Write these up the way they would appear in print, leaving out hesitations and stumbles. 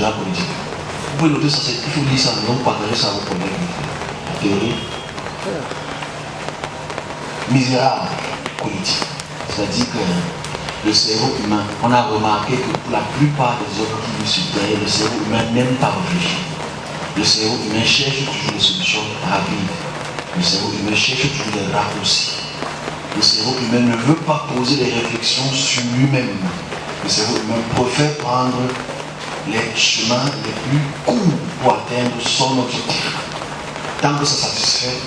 misérable politique. Vous pouvez noter ça, il faut lire ça, donc partager ça à vos collègues. La théorie misérable politique. C'est-à-dire que le cerveau humain, on a remarqué que pour la plupart des hommes qui vivent sur Terre, le cerveau humain n'aime pas réfléchir. Le cerveau humain cherche toujours des solutions rapides. Le cerveau humain cherche toujours des raccourcis. Le cerveau humain ne veut pas poser des réflexions sur lui-même. Le cerveau humain préfère prendre les chemins les plus courts pour atteindre son objectif. Tant que ça satisfait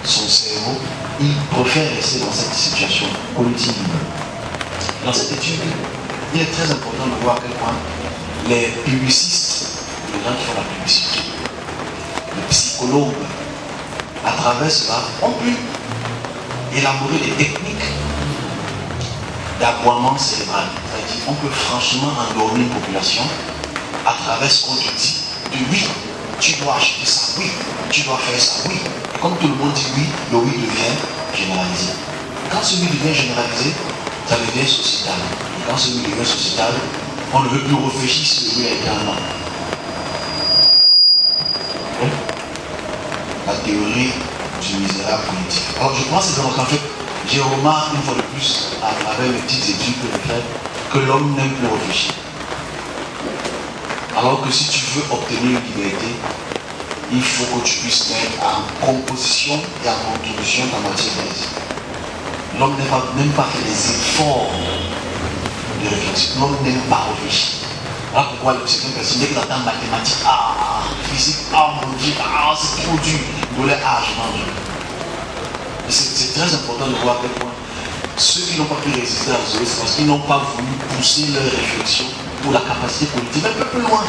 son cerveau, il préfère rester dans cette situation cognitive. Dans cette étude, il est très important de voir à quel point les publicistes, les gens qui font la publicité, les psychologues, à travers cela, ont pu élaborer des techniques d'aboiement cérébral. C'est-à-dire on peut franchement endormir une population à travers ce qu'on te dit, de oui, tu dois acheter ça, oui, tu dois faire ça, oui. Et comme tout le monde dit oui, le oui devient généralisé. Quand ce oui devient généralisé, ça devient sociétal. Et quand ce oui devient sociétal, on ne veut plus réfléchir si le oui est un non. La théorie du misérable politique. Alors je pense que en fait, j'ai remarqué une fois de plus, à travers mes petites études que je fais, que l'homme n'aime plus réfléchir. Alors que si tu veux obtenir une liberté, il faut que tu puisses mettre en composition et en contribution ta matière d'aise. L'homme n'aime pas faire des efforts de réflexion. L'homme n'aime pas réfléchir. Voilà pourquoi certaines personnes, dès qu'ils entendent mathématiques, physique, mon Dieu, c'est trop dur. Ils voulaient je mange. C'est très important de voir à quel point ceux qui n'ont pas pu résister à Zoé, c'est parce qu'ils n'ont pas voulu pousser leur réflexion pour la capacité politique, un peu plus loin.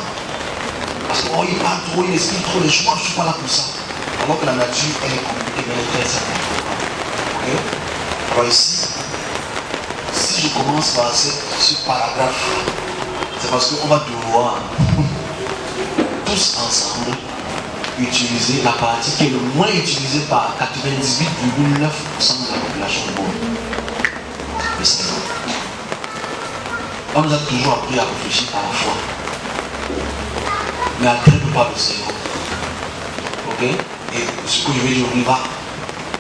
Parce qu'ils parlent trop, ils expliquent trop les choses. Moi, je ne suis pas là pour ça. Alors que la nature, elle est compliquée, mais elle est très simple. Okay? Alors ici, si je commence par ce paragraphe, c'est parce qu'on va devoir tous ensemble utiliser la partie qui est le moins utilisée par 98,9% de la population du monde. Le cerveau. On nous a toujours appris à réfléchir à la fois, mais à très peu pas le cerveau. Ok? Et ce que je vais dire aujourd'hui va,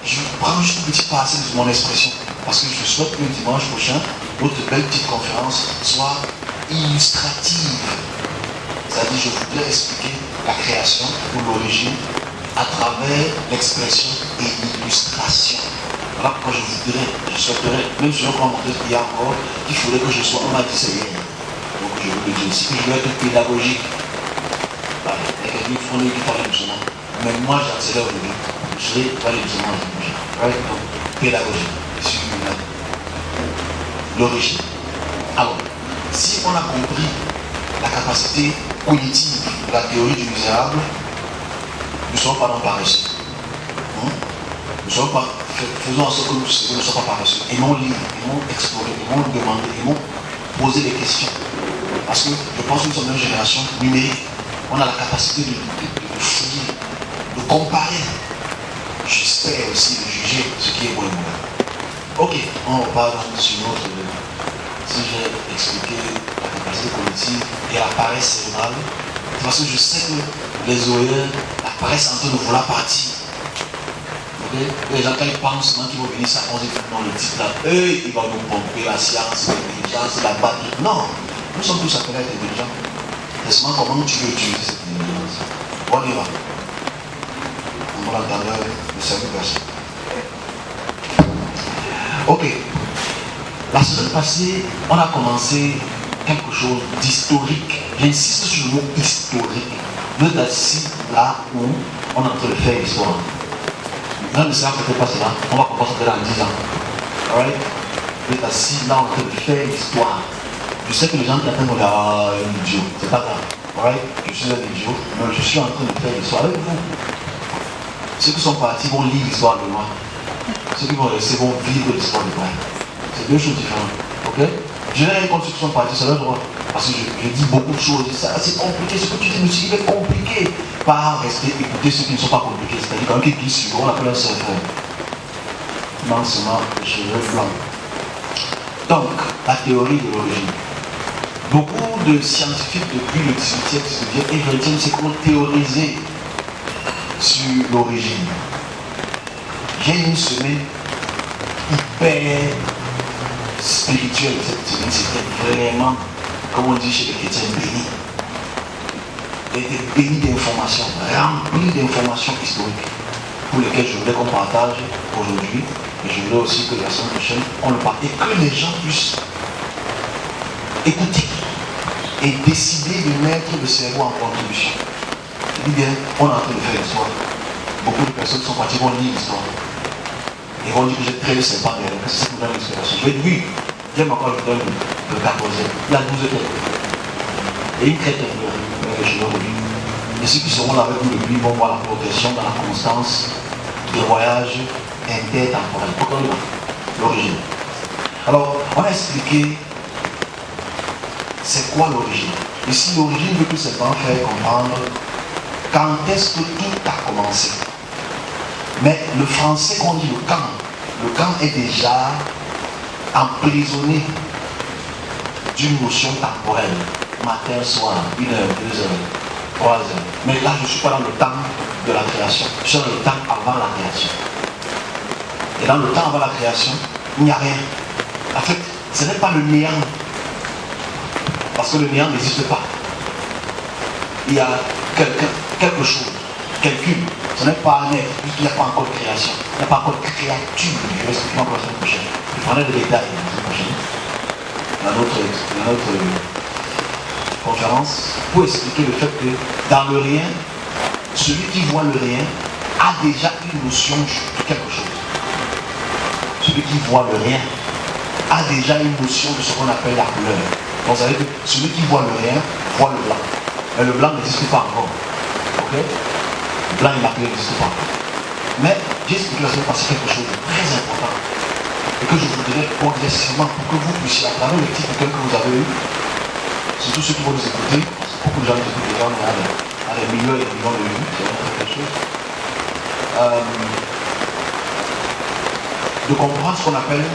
je prends juste une petite parcelle de mon expression, parce que je souhaite que le dimanche prochain, notre belle petite conférence soit illustrative. C'est-à-dire, je voudrais expliquer la création ou l'origine à travers l'expression et l'illustration. Voilà pourquoi je souhaiterais, même si je crois qu'il y a encore, qu'il faudrait que je sois, on m'a dit c'est hier. Donc je vous le dis aussi, que je dois être pédagogique. Voilà. Il y a quelqu'un qui font qui parle doucement. Mais moi j'accélère au début. Je vais parler doucement aujourd'hui. Donc, pédagogique. L'origine. Alors, si on a compris la capacité cognitive de la théorie du misérable, nous ne sommes pas non paresseux. Nous sommes pas, faisons en sorte que nous ne sommes pas paresseux. Aimons lire, aimons explorer, aimons demander, aimons poser des questions. Parce que je pense que nous sommes une génération numérique. On a la capacité de fouiller, de comparer. J'espère aussi de juger ce qui est bon et mauvais. Ok, on repart sur notre. Si j'ai expliqué la capacité cognitive et la paresse cérébrale, c'est parce que je sais que les OER, la paresse en train de vouloir partir. Okay? Les gens, quand ils pensent qu'ils vont venir s'accrocher dans le titre là, eux, ils vont nous pomper la science, l'intelligence, la batterie. Non, nous sommes tous appelés à être intelligents. C'est seulement comment tu veux utiliser cette intelligence. On y va. On va l'entendre, le cerveau perçu. Ok. La semaine passée, on a commencé quelque chose d'historique. J'insiste sur le mot historique. Vous êtes assis là où on est en train de faire l'histoire. Même si ça ne fait pas cela, on va commencer dans 10 ans. Alright? Vous êtes assis là en train de faire l'histoire. Je sais que les gens qui attendent vont dire un idiot. C'est pas grave. Alright? Je suis un idiot, mais je suis en train de faire l'histoire avec vous. Ceux qui sont partis vont lire l'histoire de moi. Ceux qui vont rester vont vivre l'histoire de moi. C'est deux choses différentes. Ok? Je n'ai rien contre ceux qui sont partis, c'est leur droit. Parce que je dis beaucoup de choses. Ça, c'est compliqué. Ce que tu dis, monsieur, il est compliqué. Pas rester écouter ceux qui ne sont pas compliqués. C'est-à-dire quand qui glissent sur, on appelle un seul frère. Lancement de cheveux blancs. Donc, la théorie de l'origine. Beaucoup de scientifiques depuis le 18e, 19e et 20e siècle ont théorisé sur l'origine. J'ai une semaine hyper spirituelle cette semaine, c'était vraiment, comme on dit chez les chrétiens, béni. Il était béni d'informations, rempli d'informations historiques pour lesquelles je voulais qu'on partage aujourd'hui et je voulais aussi que la semaine prochaine on le parle et que les gens puissent écouter et décider de mettre le cerveau en contribution. Je dis bien, on est en train de faire l'histoire. Beaucoup de personnes sont parties, vont lire l'histoire. Ils vont dire que j'ai très sympa, mais c'est pour donner l'inspiration. Je vais dire oui, j'aime encore le donne le 14e. Il y a 12 têtes. Et une tête mais je le relis. Et ceux qui seront là avec nous depuis vont voir la progression dans la constance des voyages intertemporels. Pourquoi l'origine? Alors, on a expliqué c'est quoi l'origine. Ici, l'origine veut tout simplement faire comprendre quand est-ce que tout a commencé. Mais le français qu'on dit le camp est déjà emprisonné d'une notion temporelle. Matin, soir, 1 heure, 2 heures, 3 heures. Mais là, je ne suis pas dans le temps de la création. Je suis dans le temps avant la création. Et dans le temps avant la création, il n'y a rien. En fait, ce n'est pas le néant. Parce que le néant n'existe pas. Il y a quelque chose, quelqu'un. Ce n'est pas un être, puisqu'il n'y a pas encore de création. Il n'y a pas encore de créature. Je vais expliquer encore la semaine prochaine. Je prendrai des détails la semaine prochaine. Dans notre conférence, pour expliquer le fait que dans le rien, celui qui voit le rien a déjà une notion de quelque chose. Celui qui voit le rien a déjà une notion de ce qu'on appelle la couleur. Donc, vous savez que celui qui voit le rien voit le blanc. Mais le blanc n'existe pas encore. Ok? Le blanc immaculé n'existe pas encore. Mais j'ai expliqué la semaine passée quelque chose de très important et que je voudrais progressivement pour que vous puissiez, à travers le petit bouquin que vous avez eu, surtout ceux qui vont nous écouter, parce que beaucoup de gens nous écoutent déjà, on a des millions et des millions de vues, c'est vraiment quelque chose. De comprendre ce qu'on appelle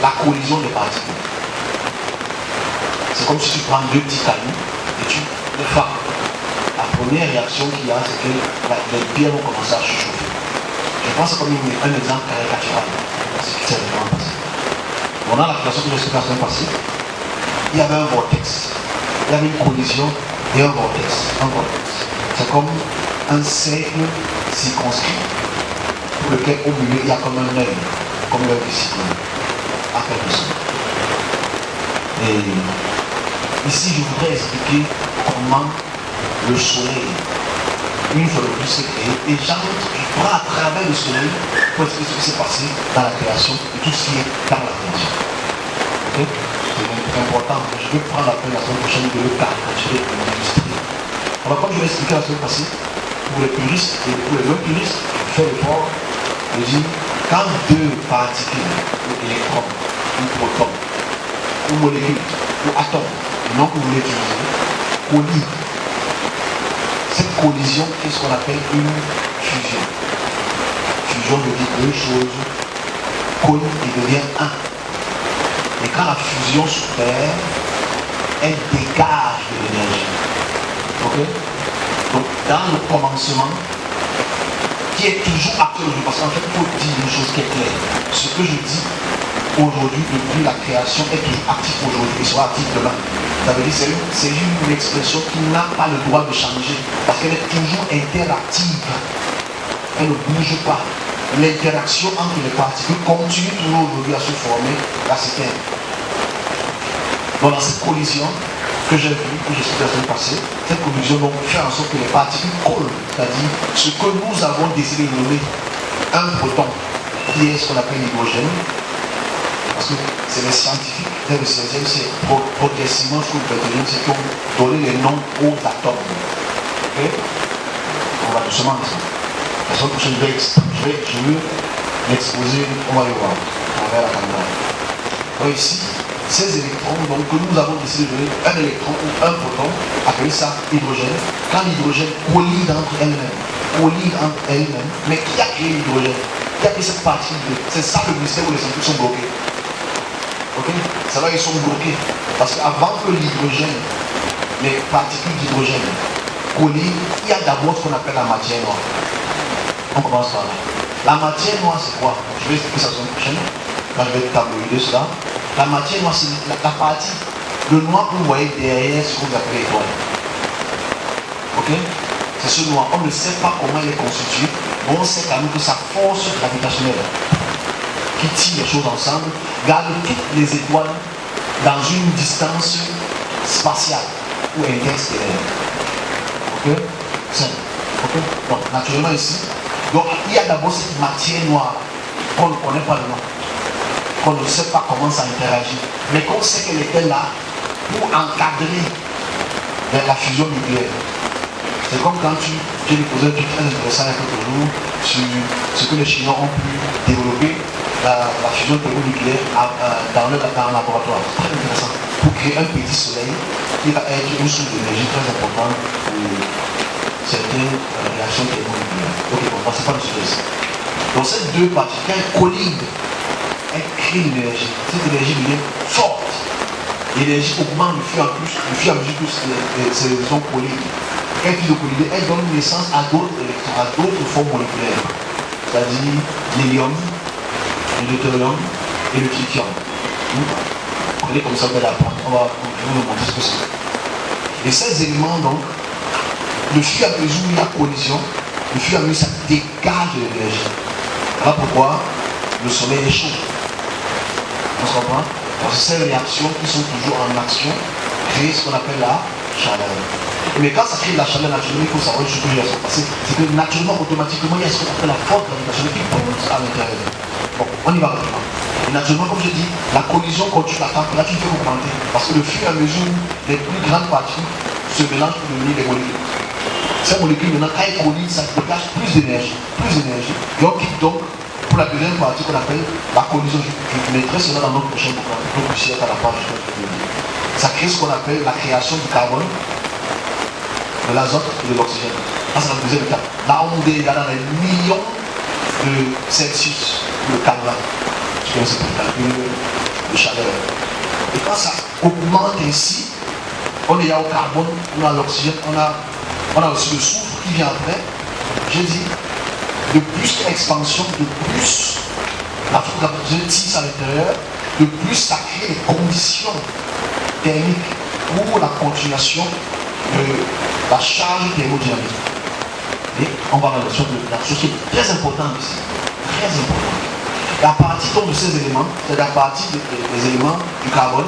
la collision des particules. C'est comme si tu prends deux petits cailloux et tu les frappes. La première réaction qu'il y a, c'est que les pierres vont commencer à chauffer. Je pense comme un exemple caricatural. C'est ce qui s'est vraiment passé. On a la création que je sais pas la semaine passée. Il y avait un vortex. Il y avait une collision et un vortex. C'est comme un cercle circonscrit pour lequel au milieu il y a comme un œil, comme l'œil du cyclone, à quelque chose. Et ici, je voudrais expliquer comment le soleil, une fois de plus, s'est créé. Et je prends à travers le soleil pour expliquer ce qui s'est passé dans la création et tout ce qui est dans la création. Okay? C'est important. Je vais prendre la peine la semaine prochaine de le caricaturer et de l'illustrer. Alors, comme je l'ai expliqué la semaine passée, pour les puristes et pour les non-puristes, je fais l'effort de dire quand deux particules, ou électrons, ou protons, ou molécules, ou atomes, le nom que vous voulez utiliser, collident. Cette collision est ce qu'on appelle une fusion. Fusion veut dire deux choses collent et devient un. Et quand la fusion s'opère, elle dégage de l'énergie. Ok? Donc dans le commencement, qui est toujours actuel aujourd'hui, parce qu'en fait il faut dire une chose qui est claire. Ce que je dis aujourd'hui, depuis la création, est toujours actif aujourd'hui et sera actif demain. Ça veut dire que c'est une expression qui n'a pas le droit de changer, parce qu'elle est toujours interactive. Elle ne bouge pas. L'interaction entre les particules continue toujours aujourd'hui à se former. Là, c'est elle. Donc dans cette collision que j'ai vue, que je suis la semaine passée, cette collision donc fait en sorte que les particules collent, c'est-à-dire ce que nous avons décidé de nommer un proton, qui est ce qu'on appelle l'hydrogène, parce que c'est les scientifiques, dès le 16e siècle, progressivement sous le 21e siècle, qui ont donné les noms aux atomes. Okay? On va doucement ensemble. La semaine prochaine, je vais l'exposer, on va le voir, à travers la caméra. Donc ici, ces électrons donc, que nous avons décidé de donner un électron ou un proton, appelé ça hydrogène. Quand l'hydrogène collide entre elles-mêmes, mais qui a créé l'hydrogène? Qui a créé cette partie? C'est ça le mystère où les scientifiques sont bloqués. Ok? C'est là qu'ils sont bloqués. Parce qu'avant que l'hydrogène, les particules d'hydrogène collent, il y a d'abord ce qu'on appelle la matière noire. On commence par là. La matière noire, c'est quoi? Je vais expliquer ça la semaine prochaine. Quand je vais tabloïder cela. La matière noire, c'est la partie. Le noir que vous voyez derrière ce que vous appelez étoile. Ok? C'est ce noir. On ne sait pas comment il est constitué, mais on sait quand même que sa force gravitationnelle qui tire les choses ensemble garde toutes les étoiles dans une distance spatiale ou interstellaire. Ok? Simple. Ok? Donc, naturellement ici, donc il y a d'abord cette matière noire qu'on ne connaît pas le nom, qu'on ne sait pas comment ça interagit, mais qu'on sait qu'elle était là pour encadrer la fusion nucléaire. C'est comme quand j'ai posé un truc très intéressant il y a quelques jours sur ce que les Chinois ont pu développer, la fusion thermonucléaire dans le laboratoire. C'est très intéressant. Pour créer un petit soleil qui va être une source d'énergie très importante pour certaines réactions thermonucléaires. Ok, bon, c'est pas le sujet ici. Donc ces deux parties, quand elles collident, elles créent l'énergie. Cette énergie devient forte. L'énergie augmente le fur et à mesure que ces électrons collident. Quand ils collident, elles donnent naissance à d'autres électrons, à d'autres formes moléculaires. C'est-à-dire l'hélium, le deutérium et le tritium. Vous prenez comme ça de la pointe. On va vous montrer ce que c'est. Et ces éléments, donc, le fur et à mesure où il y a collision, le fur et à mesure ça dégage de l'énergie. Voilà pourquoi le soleil est chaud. On se comprend? Parce que ces réactions qui sont toujours en action créent ce qu'on appelle la chaleur. Mais quand ça crée de la chaleur naturellement, il faut savoir ce que je vais se passer. C'est que naturellement, automatiquement, il y a ce qu'on appelle la force gravitationnelle qui monte à l'intérieur. Bon, on y va rapidement. Et naturellement, comme je dis, la collision continue, la température fait augmenter. Parce que le fur et à mesure, les plus grandes parties se mélangent pour devenir des molécules. Ces molécules, maintenant, quand elles collident, ça dégage plus d'énergie. Plus d'énergie. Et on quitte donc pour la deuxième partie qu'on appelle la collision. Je mettrai cela dans notre prochaine programme. Donc, ici, à la page, ça crée ce qu'on appelle la création du carbone, de l'azote et de l'oxygène. Ça, c'est la deuxième étape. Là, on est dans les millions de Celsius, le Canada. Je pense que c'est le calcul de chaleur. Et quand ça augmente ainsi, on est au carbone, on a l'oxygène, on a aussi le soufre qui vient après. J'ai dit, de plus l'expansion, de plus la force gravitationnelle tisse à l'intérieur, de plus ça crée les conditions thermiques pour la continuation de la charge thermodynamique. Et on va dans la chose qui est très importante ici. Très importante. La partie donc, de ces éléments, c'est la partie des éléments du carbone,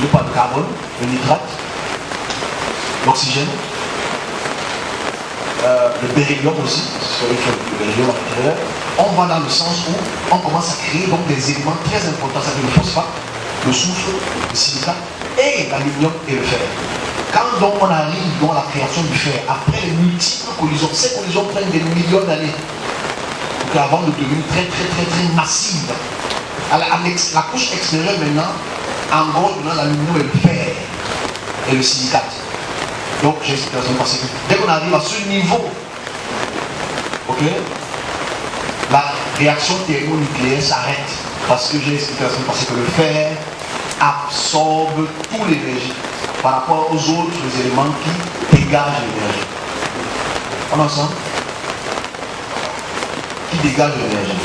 je parle de carbone, le nitrate, l'oxygène, le beryllium aussi, c'est le beryllium à l'intérieur. On va dans le sens où on commence à créer donc des éléments très importants, c'est-à-dire le phosphate, le soufre, le silicate et l'aluminium et le fer. Quand donc on arrive dans la création du fer, après les multiples collisions, ces collisions prennent des millions d'années. Donc avant de devenir très massive. La couche extérieure maintenant engorge l'aluminium et le fer et le silicate. Donc j'ai expliqué la semaine passée que dès qu'on arrive à ce niveau, ok, la réaction thermonucléaire s'arrête. Parce que j'ai expliqué la semaine passée que le fer absorbe toute l'énergie par rapport aux autres éléments qui dégagent l'énergie. On est ensemble? Qui dégagent l'énergie.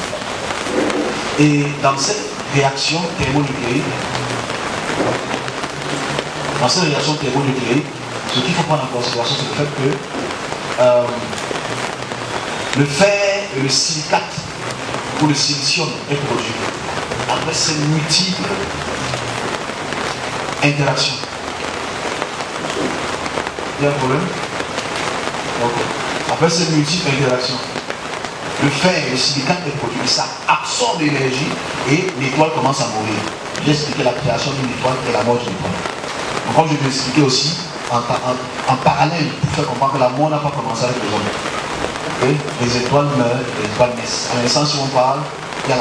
Et dans cette réaction thermonucléaire, ce qu'il faut prendre en considération, c'est le fait que le fer et le silicate ou le silicium est produit après ces multiples interactions. Il y a un problème? Donc, après ces multiples interactions, le fer et le silicate est produit, ça absorbe l'énergie et l'étoile commence à mourir. J'ai expliqué la création d'une étoile et la mort d'une étoile. Donc, comme je vais expliquer aussi, en parallèle, pour faire comprendre que la mort n'a pas commencé avec les hommes. Okay? Les étoiles meurent, les étoiles naissent. À la naissance, si on parle, il y a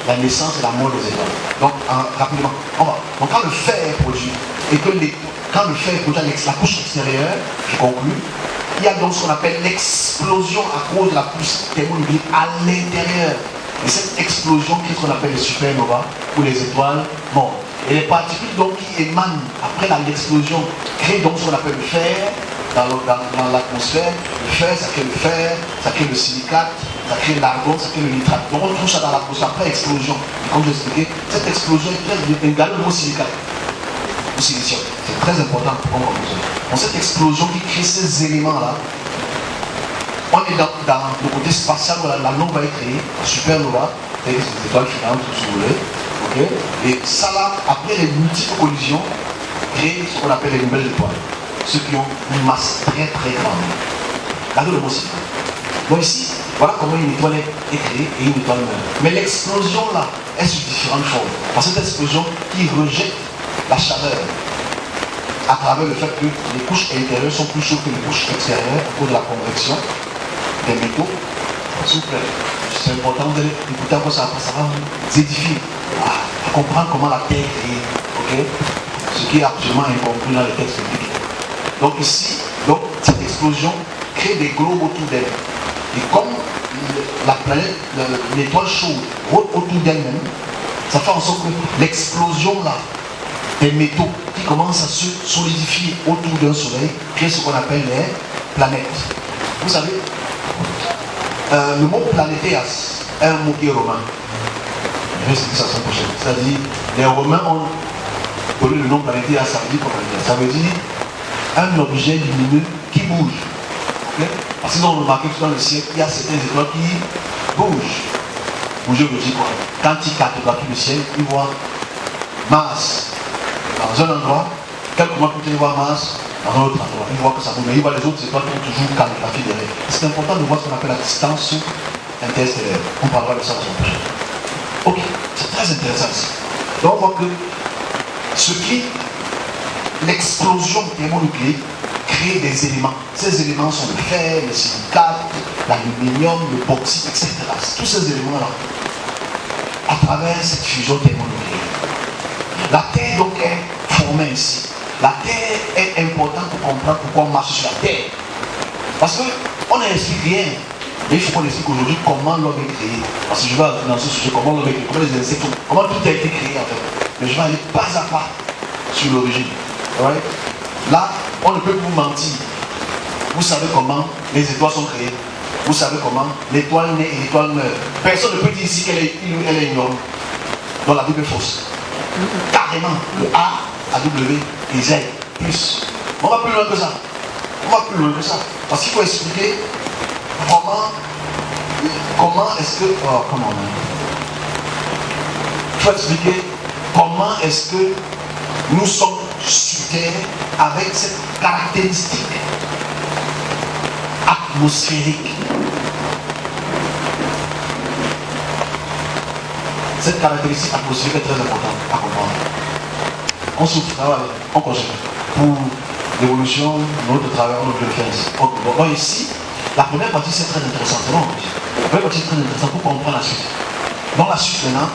la naissance et la mort des étoiles. Donc, rapidement, on va. Donc, quand le fer est produit, et que quand le fer est produit avec la couche extérieure, je conclue, il y a donc ce qu'on appelle l'explosion à cause de la couche thermonucléaire à l'intérieur. Et cette explosion, qu'est-ce qu'on appelle les supernovas ou les étoiles mortes. Et les particules donc qui émanent après l'explosion créent donc ce qu'on appelle le fer dans l'atmosphère. Le fer, ça crée le fer, ça crée le silicate, ça crée l'argon, ça crée le nitrate. Donc on trouve ça dans l'atmosphère après explosion. Et comme je l'expliquais, cette explosion est très égale au silicate, au silicium. C'est très important pour comprendre ça. Donc cette explosion qui crée ces éléments-là, on est dans le côté spatial où la nova est créée, la supernova, c'est-à-dire les étoiles filantes, si vous voulez. Okay. Et ça là, après les multiples collisions, crée ce qu'on appelle les nouvelles étoiles. Ceux qui ont une masse très très grande. Regardez le mot aussi. Donc ici, voilà comment une étoile est créée et une étoile meurt. Mais l'explosion là est sous différentes formes. Parce que cette explosion qui rejette la chaleur à travers le fait que les couches intérieures sont plus chaudes que les couches extérieures à cause de la convection des métaux. S'il vous plaît, c'est important, vous allez écouter encore ça, après ça va vous édifier à comprendre comment la Terre est créée, ok? Ce qui est absolument incompris dans les textes bibliques. Donc ici, cette explosion crée des globes autour d'elle. Et comme la planète, l'étoile chaude rôde autour d'elle-même, ça fait en sorte que l'explosion là, des métaux qui commencent à se solidifier autour d'un soleil, crée ce qu'on appelle les planètes. Vous savez, le mot planétéas est un mot qui est romain. Je vais expliquer ça la semaine prochaine. C'est-à-dire, les Romains ont donné le nom planétéas, ça veut dire quoi? Ça veut dire un objet lumineux qui bouge. Okay? Parce qu'ils ont remarqué que dans le ciel, il y a certaines étoiles qui bougent. Bouger veut dire quoi? Quand ils cartographient le ciel, ils voient Mars dans un endroit, quelques mois plus tard, ils voient Mars dans un autre endroit. Ils voient que ça bouge, mais ils voient les autres étoiles qui ont toujours cartographié derrière. C'est important de voir ce qu'on appelle la distance interstellaire. On parlera de ça la semaine prochaine. Ok, c'est très intéressant ici. Donc on voit que l'explosion thermonucléique crée des éléments. Ces éléments sont le fer, le silicate, l'aluminium, le bauxite, etc. Tous ces éléments-là, à travers cette fusion thermonucléaire. La Terre donc est formée ici. La Terre est importante pour comprendre pourquoi on marche sur la Terre. Parce qu'on n'explique rien. Mais il faut qu'on explique aujourd'hui comment l'homme est créé. Parce que je vais dans ce sujet, comment l'homme est créé, comment les insectes, comment tout a été créé en fait. Mais je vais aller pas à pas sur l'origine. Right? Là, on ne peut plus mentir. Vous savez comment les étoiles sont créées. Vous savez comment l'étoile naît et l'étoile meurt. Personne ne peut dire ici qu'elle est ignorante. Donc la Bible est fausse. Carrément, le A à W et Z plus. On va plus loin que ça. On va plus loin que ça. Parce qu'il faut expliquer comment est-ce que. Oh, comment on a. Il faut expliquer comment est-ce que nous sommes sur Terre avec cette caractéristique atmosphérique. Cette caractéristique atmosphérique est très importante à comprendre. On souffre, on continue. Pour l'évolution, notre travail, on peut le faire ici. Donc ici, la première partie c'est très intéressant. La première partie c'est très intéressante pour comprendre la suite. Dans la suite maintenant,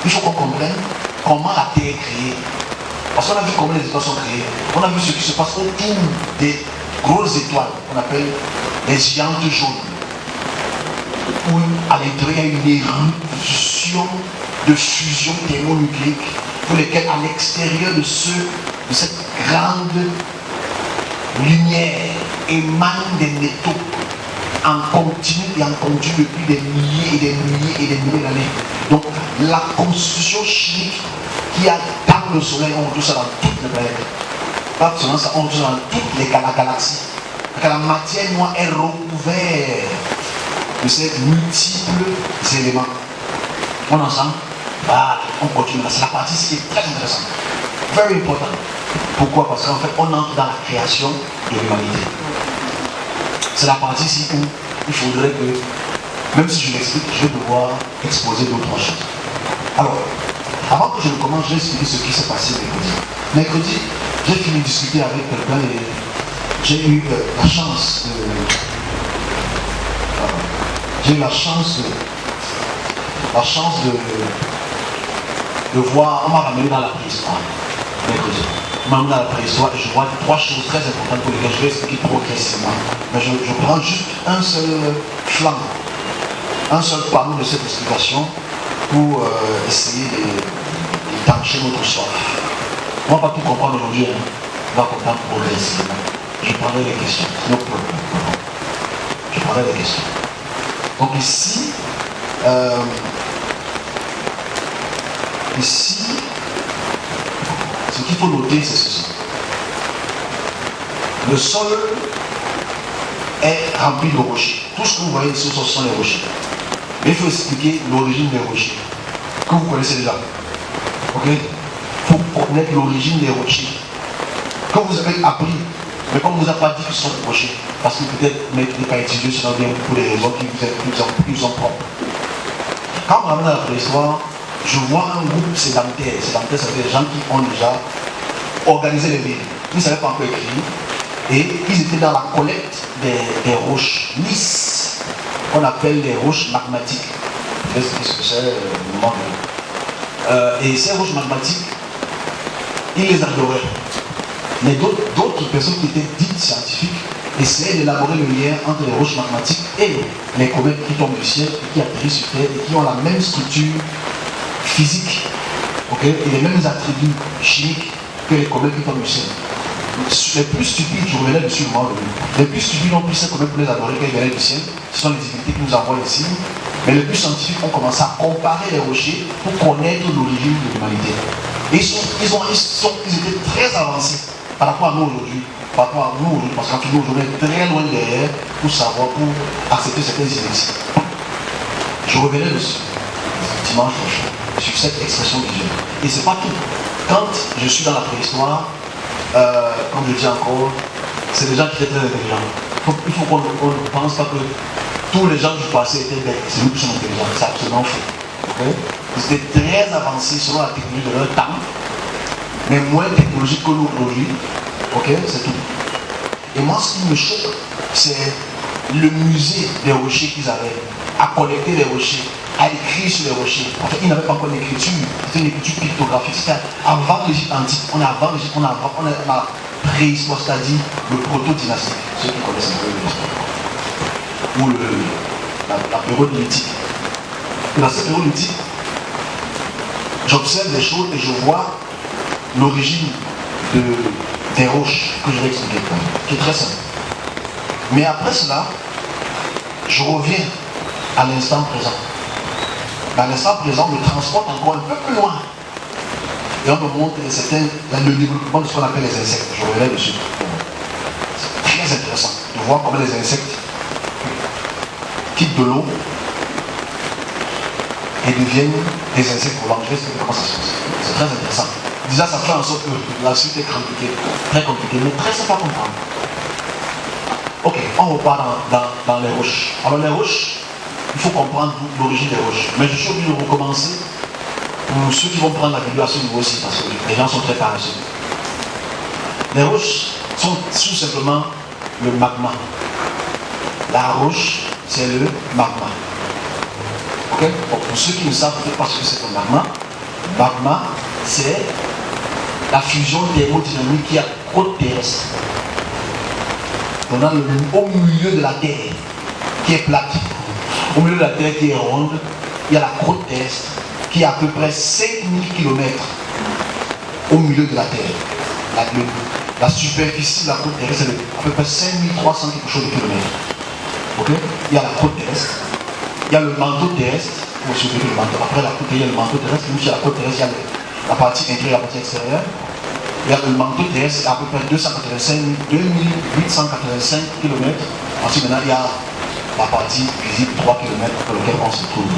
il faut qu'on comprenne comment la Terre est créée. Parce qu'on a vu comment les étoiles sont créées. On a vu ce qui se passe autour des grosses étoiles qu'on appelle les géantes jaunes. Où à l'intérieur il y a une éruption de fusion thermonucléique pour lesquelles à l'extérieur de cette grande lumière émanent des métaux en continu et en continu depuis des milliers et des milliers et des milliers d'années. Donc la constitution chimique qui a dans le soleil, on retrouve ça dans toutes les planètes. Pas seulement ça, on retrouve ça dans toutes les galaxies. La matière noire est recouverte de ces multiples éléments. On ensemble, on continue. C'est la partie qui est très intéressante. Very important. Pourquoi? Parce qu'en fait, on entre dans la création de l'humanité. C'est la partie ici où il faudrait que, même si je l'explique, je vais devoir exposer d'autres choses. Alors, avant que je ne commence, je vais expliquer ce qui s'est passé mercredi. Mercredi, j'ai fini de discuter avec quelqu'un et j'ai eu la chance de voir, on m'a ramené dans la préhistoire. Mercredi. On m'a ramené dans la préhistoire et je vois trois choses très importantes pour lesquelles je vais expliquer progressivement. Mais je prends juste un seul flanc, un seul panneau de cette explication pour essayer de d'étancher notre soif. On ne va pas tout comprendre aujourd'hui, hein. On va comprendre progressivement. Je prendrai les questions. No problem. Je prendrai les questions. Donc ici, ce qu'il faut noter, c'est ceci. Le sol est rempli de rochers. Tout ce que vous voyez ici, ce sont les rochers. Mais il faut expliquer l'origine des rochers, que vous connaissez déjà. Ok? Il faut connaître l'origine des rochers, que vous avez appris, mais comme on ne vous a pas dit que ce sont des rochers, parce que peut-être vous n'avez pas étudié cela bien pour des raisons qui vous sont propres. Quand on ramène à la préhistoire, je vois un groupe sédentaire. Sédentaire, ça veut dire des gens qui ont déjà organisé les villes. Ils ne savaient pas encore écrire. Et ils étaient dans la collecte des roches lisses, qu'on appelle les roches magmatiques. Qu'est-ce que c'est et ces roches magmatiques, ils les adoraient. Mais d'autres personnes qui étaient dites scientifiques essayaient d'élaborer le lien entre les roches magmatiques et les comètes qui tombent du ciel et qui atterrissent sur Terre et qui ont la même structure physique, okay, et les mêmes attributs chimiques que les comètes qui tombent du ciel. Les plus stupides, je revenais dessus moi, les plus stupides ont pris ces comètes pour les adorer quand ils venaient du ciel. Ce sont les divinités qui nous envoient ici. Mais les plus scientifiques ont commencé à comparer les rochers pour connaître l'origine de l'humanité. Et ils étaient très avancés par rapport à nous aujourd'hui. Par rapport à nous aujourd'hui, parce que nous aujourd'hui on est très loin derrière pour savoir, pour accepter certaines idées ici. Je revenais dessus dimanche prochain sur cette expression visuelle. Et c'est pas tout. Quand je suis dans la préhistoire, comme je dis encore, c'est des gens qui étaient très intelligents. Il faut qu'on ne pense pas que tous les gens du passé étaient bêtes. C'est nous qui sommes intelligents. C'est absolument faux. Okay? Ils étaient très avancés selon la technologie de leur temps, mais moins technologique que nous aujourd'hui. Ok, c'est tout. Et moi, ce qui me choque, c'est le musée des rochers qu'ils avaient, à collecter les rochers, à écrire sur les rochers. En fait, ils n'avaient pas encore d'écriture, c'était une écriture pictographique. C'était avant l'Égypte antique, on est avant l'Égypte, on est la préhistoire, c'est-à-dire le proto-dynastique, ceux qui connaissent un peu l'histoire. Ou la période mythique. Dans cette période mythique, j'observe des choses et je vois l'origine des roches que je vais expliquer, qui est très simple. Mais après cela, je reviens à l'instant présent. Mais à l'instant présent, on me transporte encore un peu plus loin. Et on me montre le développement de ce qu'on appelle les insectes. Je reviendrai dessus. C'est très intéressant de voir comment les insectes quittent de l'eau et deviennent des insectes volants. Je vais expliquer comment ça se passe. C'est très intéressant. Déjà, ça fait en sorte que la suite est compliquée, très compliquée, mais très simple à comprendre. Ok, on repart dans les roches. Alors les roches, il faut comprendre l'origine des roches. Mais je suis obligé de recommencer pour ceux qui vont prendre la vidéo à ce niveau aussi, parce que les gens sont très paresseux. Les roches sont tout simplement le magma. La roche, c'est le magma. Ok, bon, pour ceux qui ne savent pas ce que c'est le magma, c'est la fusion thermodynamique qui est à la côte terrestre. On a au milieu de la Terre qui est plate, au milieu de la Terre qui est ronde, il y a la côte terrestre qui est à peu près 5000 km au milieu de la Terre. La superficie de la côte terrestre est à peu près 5300 quelque chose de kilomètres. Okay? Il y a la côte terrestre, il y a le manteau terrestre, après la côte terrestre, il y a le manteau terrestre, même si la côte terrestre, il y a la partie intérieure et la partie extérieure. Il y a le manteau terrestre à peu près 2885 km. Ensuite, maintenant, il y a la partie visible 3 km pour laquelle on se trouve.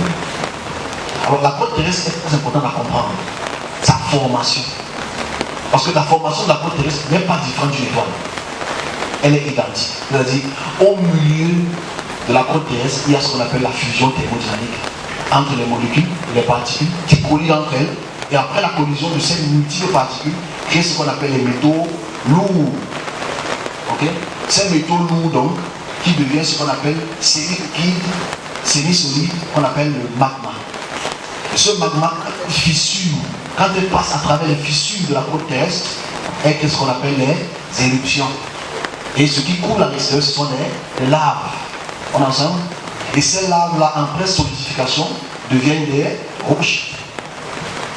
Alors, la côte terrestre est très importante à comprendre. Sa formation. Parce que la formation de la côte terrestre n'est pas différente d'une étoile. Elle est identique. C'est-à-dire, au milieu de la côte terrestre, il y a ce qu'on appelle la fusion thermodynamique entre les molécules et les particules qui collent entre elles. Et après la collision de ces multiples particules, créent ce qu'on appelle les métaux lourds. Okay? Ces métaux lourds, donc, qui deviennent ce qu'on appelle semi-solide, qu'on appelle le magma. Et ce magma, fissure, quand elle passe à travers les fissures de la côte terrestre, est ce qu'on appelle les éruptions. Et ce qui coule à l'extérieur, ce sont des laves. On est ensemble? Et ces laves-là, en pré-solidification, deviennent des roches.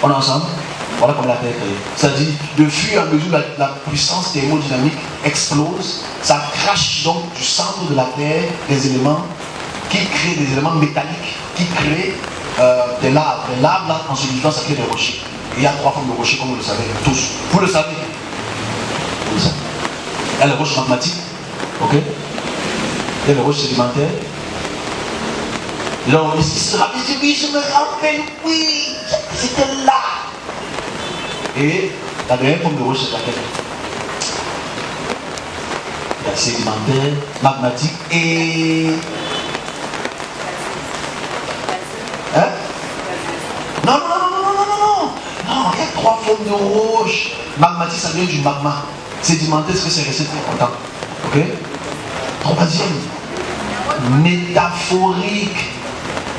On est ensemble? Voilà comment la Terre est créée. C'est-à-dire, de fur et à mesure la puissance thermodynamique explose, ça crache donc du centre de la Terre des éléments qui créent des éléments métalliques, qui créent des laves. Les laves, là, en se divisant, ça crée des rochers. Et il y a 3 formes de rochers, comme vous le savez, tous. Vous le savez. Vous le savez. Il y a les roches magmatiques, ok? Il y a les roches sédimentaires. Là, il se rappelle, oui, je me rappelle, oui, c'était là. Et la dernière forme de roche, c'est laquelle? Il y a sédimentaire, magmatique et... Hein? Non, non, non, non, non, non, non. Non, il y a 3 formes de roche. Magmatique, ça vient du magma. Sédimentaire, parce que c'est resté très longtemps. Ok? Troisième, métaphorique.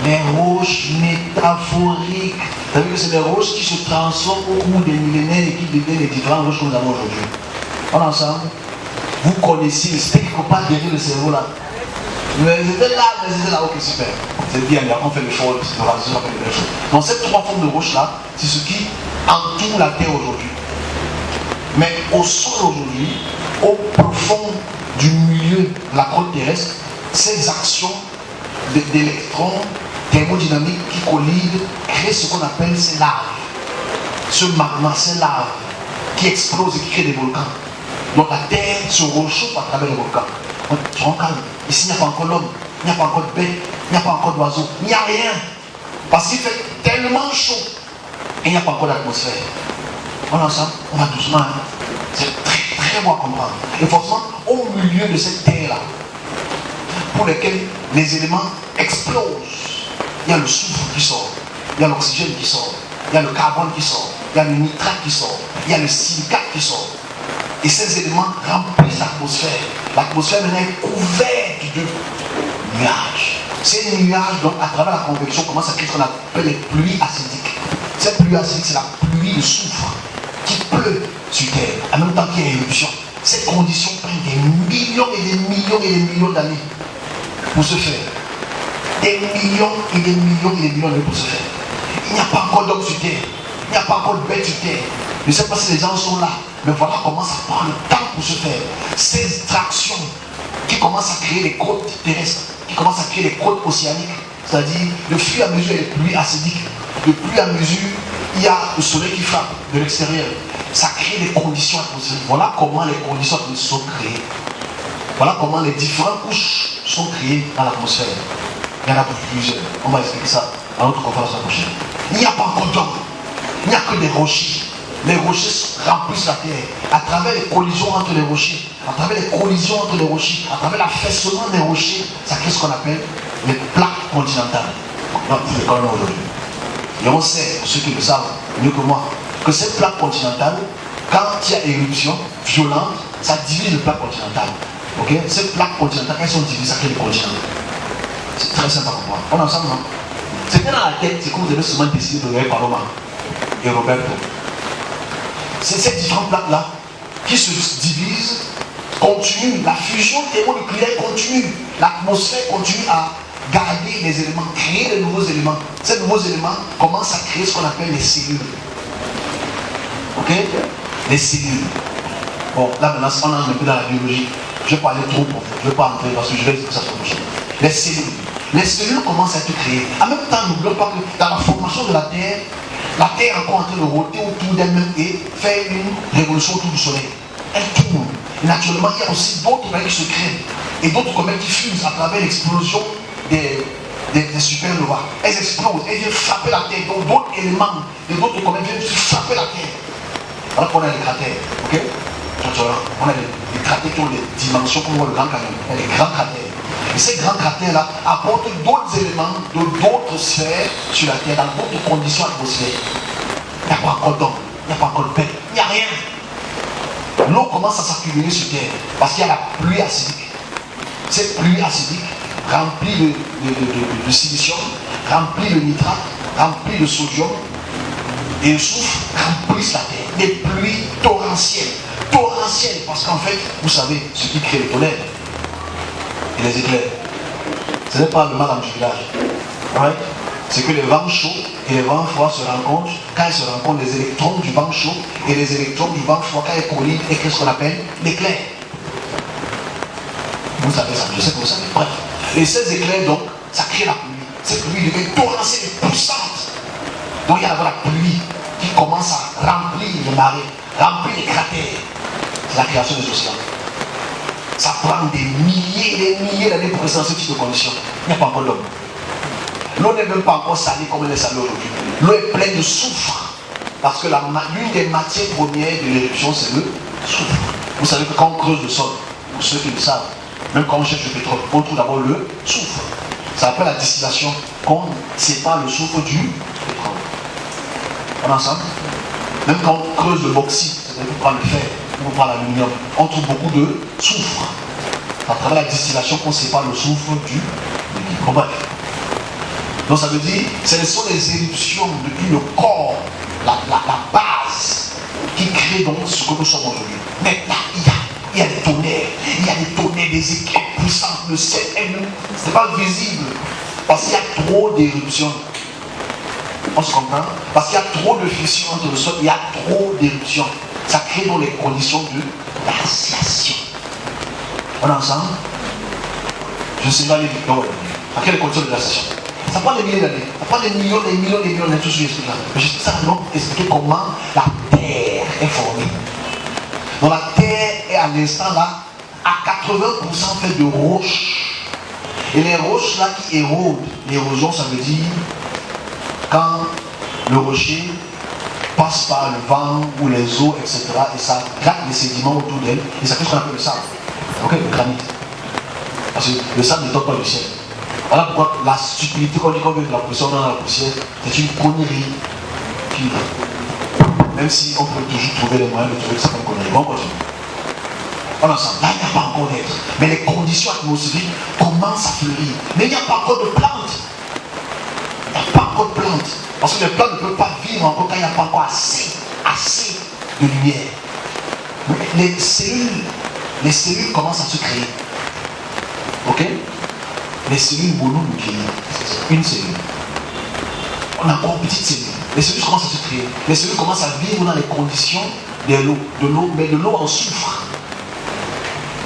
Les roches métaphoriques. Vous savez que c'est des roches qui se transforment au cours des millénaires et qui deviennent les différentes roches que nous avons aujourd'hui. On est ensemble. Vous connaissez, c'était quelque part derrière le cerveau là. Mais c'était là, ok, super. C'est bien, on fait le choix, donc ces 3 formes de roches là, c'est ce qui entoure la Terre aujourd'hui. Mais au sol aujourd'hui, au profond du milieu de la croûte terrestre, ces actions d'électrons thermodynamiques qui collident créent ce qu'on appelle ces laves. Ce magma, ces laves qui explosent et qui créent des volcans. Donc la Terre se réchauffe à travers les volcans. Tu rends calme. Ici, il n'y a pas encore l'homme, il n'y a pas encore de bête, il n'y a pas encore d'oiseaux, il n'y a rien. Parce qu'il fait tellement chaud et il n'y a pas encore d'atmosphère. On est ensemble, on va doucement. Hein? C'est très très bon à comprendre. Et forcément, au milieu de cette terre-là, pour lesquels les éléments explosent, il y a le soufre qui sort, il y a l'oxygène qui sort, il y a le carbone qui sort, il y a le nitrate qui sort, il y a le silicate qui sort. Et ces éléments remplissent l'atmosphère. L'atmosphère maintenant est couverte de nuages. Ces nuages, donc, à travers la convection, commencent à créer ce qu'on appelle les pluies acidiques. Cette pluie acidique, c'est la pluie de soufre qui pleut sur Terre, en même temps qu'il y a éruption. Ces conditions prennent des millions et des millions et des millions d'années pour se faire. Des millions et des millions et des millions d'années pour se faire. Il n'y a pas encore d'hommes sur Terre. Il n'y a pas encore de bêtes sur Terre. Je ne sais pas si les gens sont là, mais voilà comment ça prend le temps pour se faire. Ces tractions qui commencent à créer les côtes terrestres, qui commencent à créer les côtes océaniques, c'est-à-dire de fur et à mesure les pluies acidiques, de plus à mesure il y a le soleil qui frappe de l'extérieur, ça crée des conditions atmosphériques. Voilà comment les conditions atmosphériques sont créées. Voilà comment les différentes couches sont créées dans l'atmosphère. Il y en a plusieurs. On va expliquer ça dans notre conférence la prochaine. Il n'y a pas encore d'hommes. Il n'y a que des rochers. Les rochers remplissent la terre. À travers les collisions entre les rochers, à travers les collisions entre les rochers, à travers l'affaissement des rochers, ça crée ce qu'on appelle les plaques continentales. Donc, vous les connaissez aujourd'hui. Et on sait, ceux qui le savent mieux que moi, que ces plaques continentales, quand il y a éruption violente, ça divise les plaques continentales. Ok? Ces plaques continentales, elles sont divisées, ça crée des continents. C'est très simple à comprendre. On est ensemble, non? C'était dans la tête, c'est que vous avez souvent décidé de regarder Paloma et Roberto. C'est ces différentes plaques-là qui se divisent, continuent, la fusion thermonucléaire continue, l'atmosphère continue à garder les éléments, créer de nouveaux éléments. Ces nouveaux éléments commencent à créer ce qu'on appelle les cellules. Ok? Les cellules. Bon, là maintenant, on entre un peu dans la biologie. Je vais pas aller trop profond, je ne vais pas entrer parce que je vais dire que ça soit prochain. Les cellules. Les cellules commencent à être créées. En même temps, n'oublions pas que dans la formation de la Terre est encore en train de rôter autour d'elle-même et faire une révolution autour du Soleil. Elle tourne. Naturellement, il y a aussi d'autres comètes qui se créent et d'autres comètes qui fusent à travers l'explosion des supernovas. Elles explosent, elles viennent frapper la Terre. Donc d'autres éléments et d'autres comètes viennent frapper la Terre. Voilà qu'on a les cratères. Ok? On a les cratères qui ont des dimensions comme le Grand Canyon. Il y a les grands cratères. Et ces grands cratères-là apportent d'autres éléments de d'autres sphères sur la Terre, dans d'autres conditions atmosphériques. Il n'y a pas encore d'eau, il n'y a pas encore de paix, il n'y a rien. L'eau commence à s'accumuler sur Terre parce qu'il y a la pluie acidique. Cette pluie acidique remplie de silicium, remplie de nitrate, remplie de sodium et le soufre remplissent la Terre. Des pluies torrentielles. Torrentielles parce qu'en fait, vous savez, ce qui crée le tonnerre et les éclairs, ce n'est pas le mal du village. Right? c'est que les vents chauds et les vents froids se rencontrent. Quand ils se rencontrent, les électrons du vent chaud et les électrons du vent froid, quand ils collident, et qu'est-ce qu'on appelle l'éclair. Vous savez ça, je sais que vous savez. Bref. Et ces éclairs, donc, ça crée la pluie. Cette pluie devient torrentielle et puissante. Donc il y a la pluie qui commence à remplir les marais, remplir les cratères. C'est la création des océans. Ça prend des milliers d'années pour rester dans ce type de conditions. Il n'y a pas encore l'homme. L'eau n'est même pas encore salée comme elle est salée aujourd'hui. L'eau est pleine de soufre. Parce que l'une des matières premières de l'éruption, c'est le soufre. Vous savez que quand on creuse le sol, pour ceux qui le savent, même quand on cherche le pétrole, on trouve d'abord le soufre. Ça s'appelle la distillation, qu'on sépare le soufre du pétrole. On est ensemble? Même quand on creuse le bauxite, c'est-à-dire qu'on prend le fer, on prend l'aluminium, on trouve beaucoup de soufre. À travers la distillation qu'on sépare le soufre du liquide. Bref. Donc ça veut dire, ce sont les éruptions depuis le corps, la base, qui crée donc ce que nous sommes aujourd'hui. Mais là, il y a des tonnerres, des éclairs puissants, le ciel c'est pas visible, parce qu'il y a trop d'éruptions. On se comprend? Parce qu'il y a trop de fission entre le sol, il y a trop d'éruptions. Ça crée donc les conditions de glaciation. On est ensemble? Je sais pas les victoires. À quelles conditions de glaciation? Ça prend des milliers d'années. Ça prend des millions d'années, tout ce là. Mais je sais ça donc expliquer comment la Terre est formée. Donc la Terre est à l'instant là, à 80% faite de roches. Et les roches là qui érodent, l'érosion ça veut dire quand le rocher passe par le vent ou les eaux, etc. et ça gratte les sédiments autour d'elle et ça fait ce qu'on appelle le sable. Ok, le granit. Parce que le sable ne tombe pas du ciel. Voilà pourquoi la stupidité qu'on dit qu'on veut de la poussière dans la poussière, c'est une connerie qui, même si on peut toujours trouver les moyens de trouver certaines conneries. Bon, on continue. On est ensemble. Là, il n'y a pas encore d'être. Mais les conditions atmosphériques commencent à fleurir. Mais il n'y a pas encore de plantes. Il n'y a pas encore de plantes. Parce que les plantes ne peuvent pas vivre encore quand il n'y a pas encore assez de lumière. Les cellules commencent à se créer. Ok? Les cellules mononucléaires, une cellule. On a encore une petite cellule. Les cellules commencent à se créer. Les cellules commencent à vivre dans les conditions de l'eau, mais de l'eau en soufre.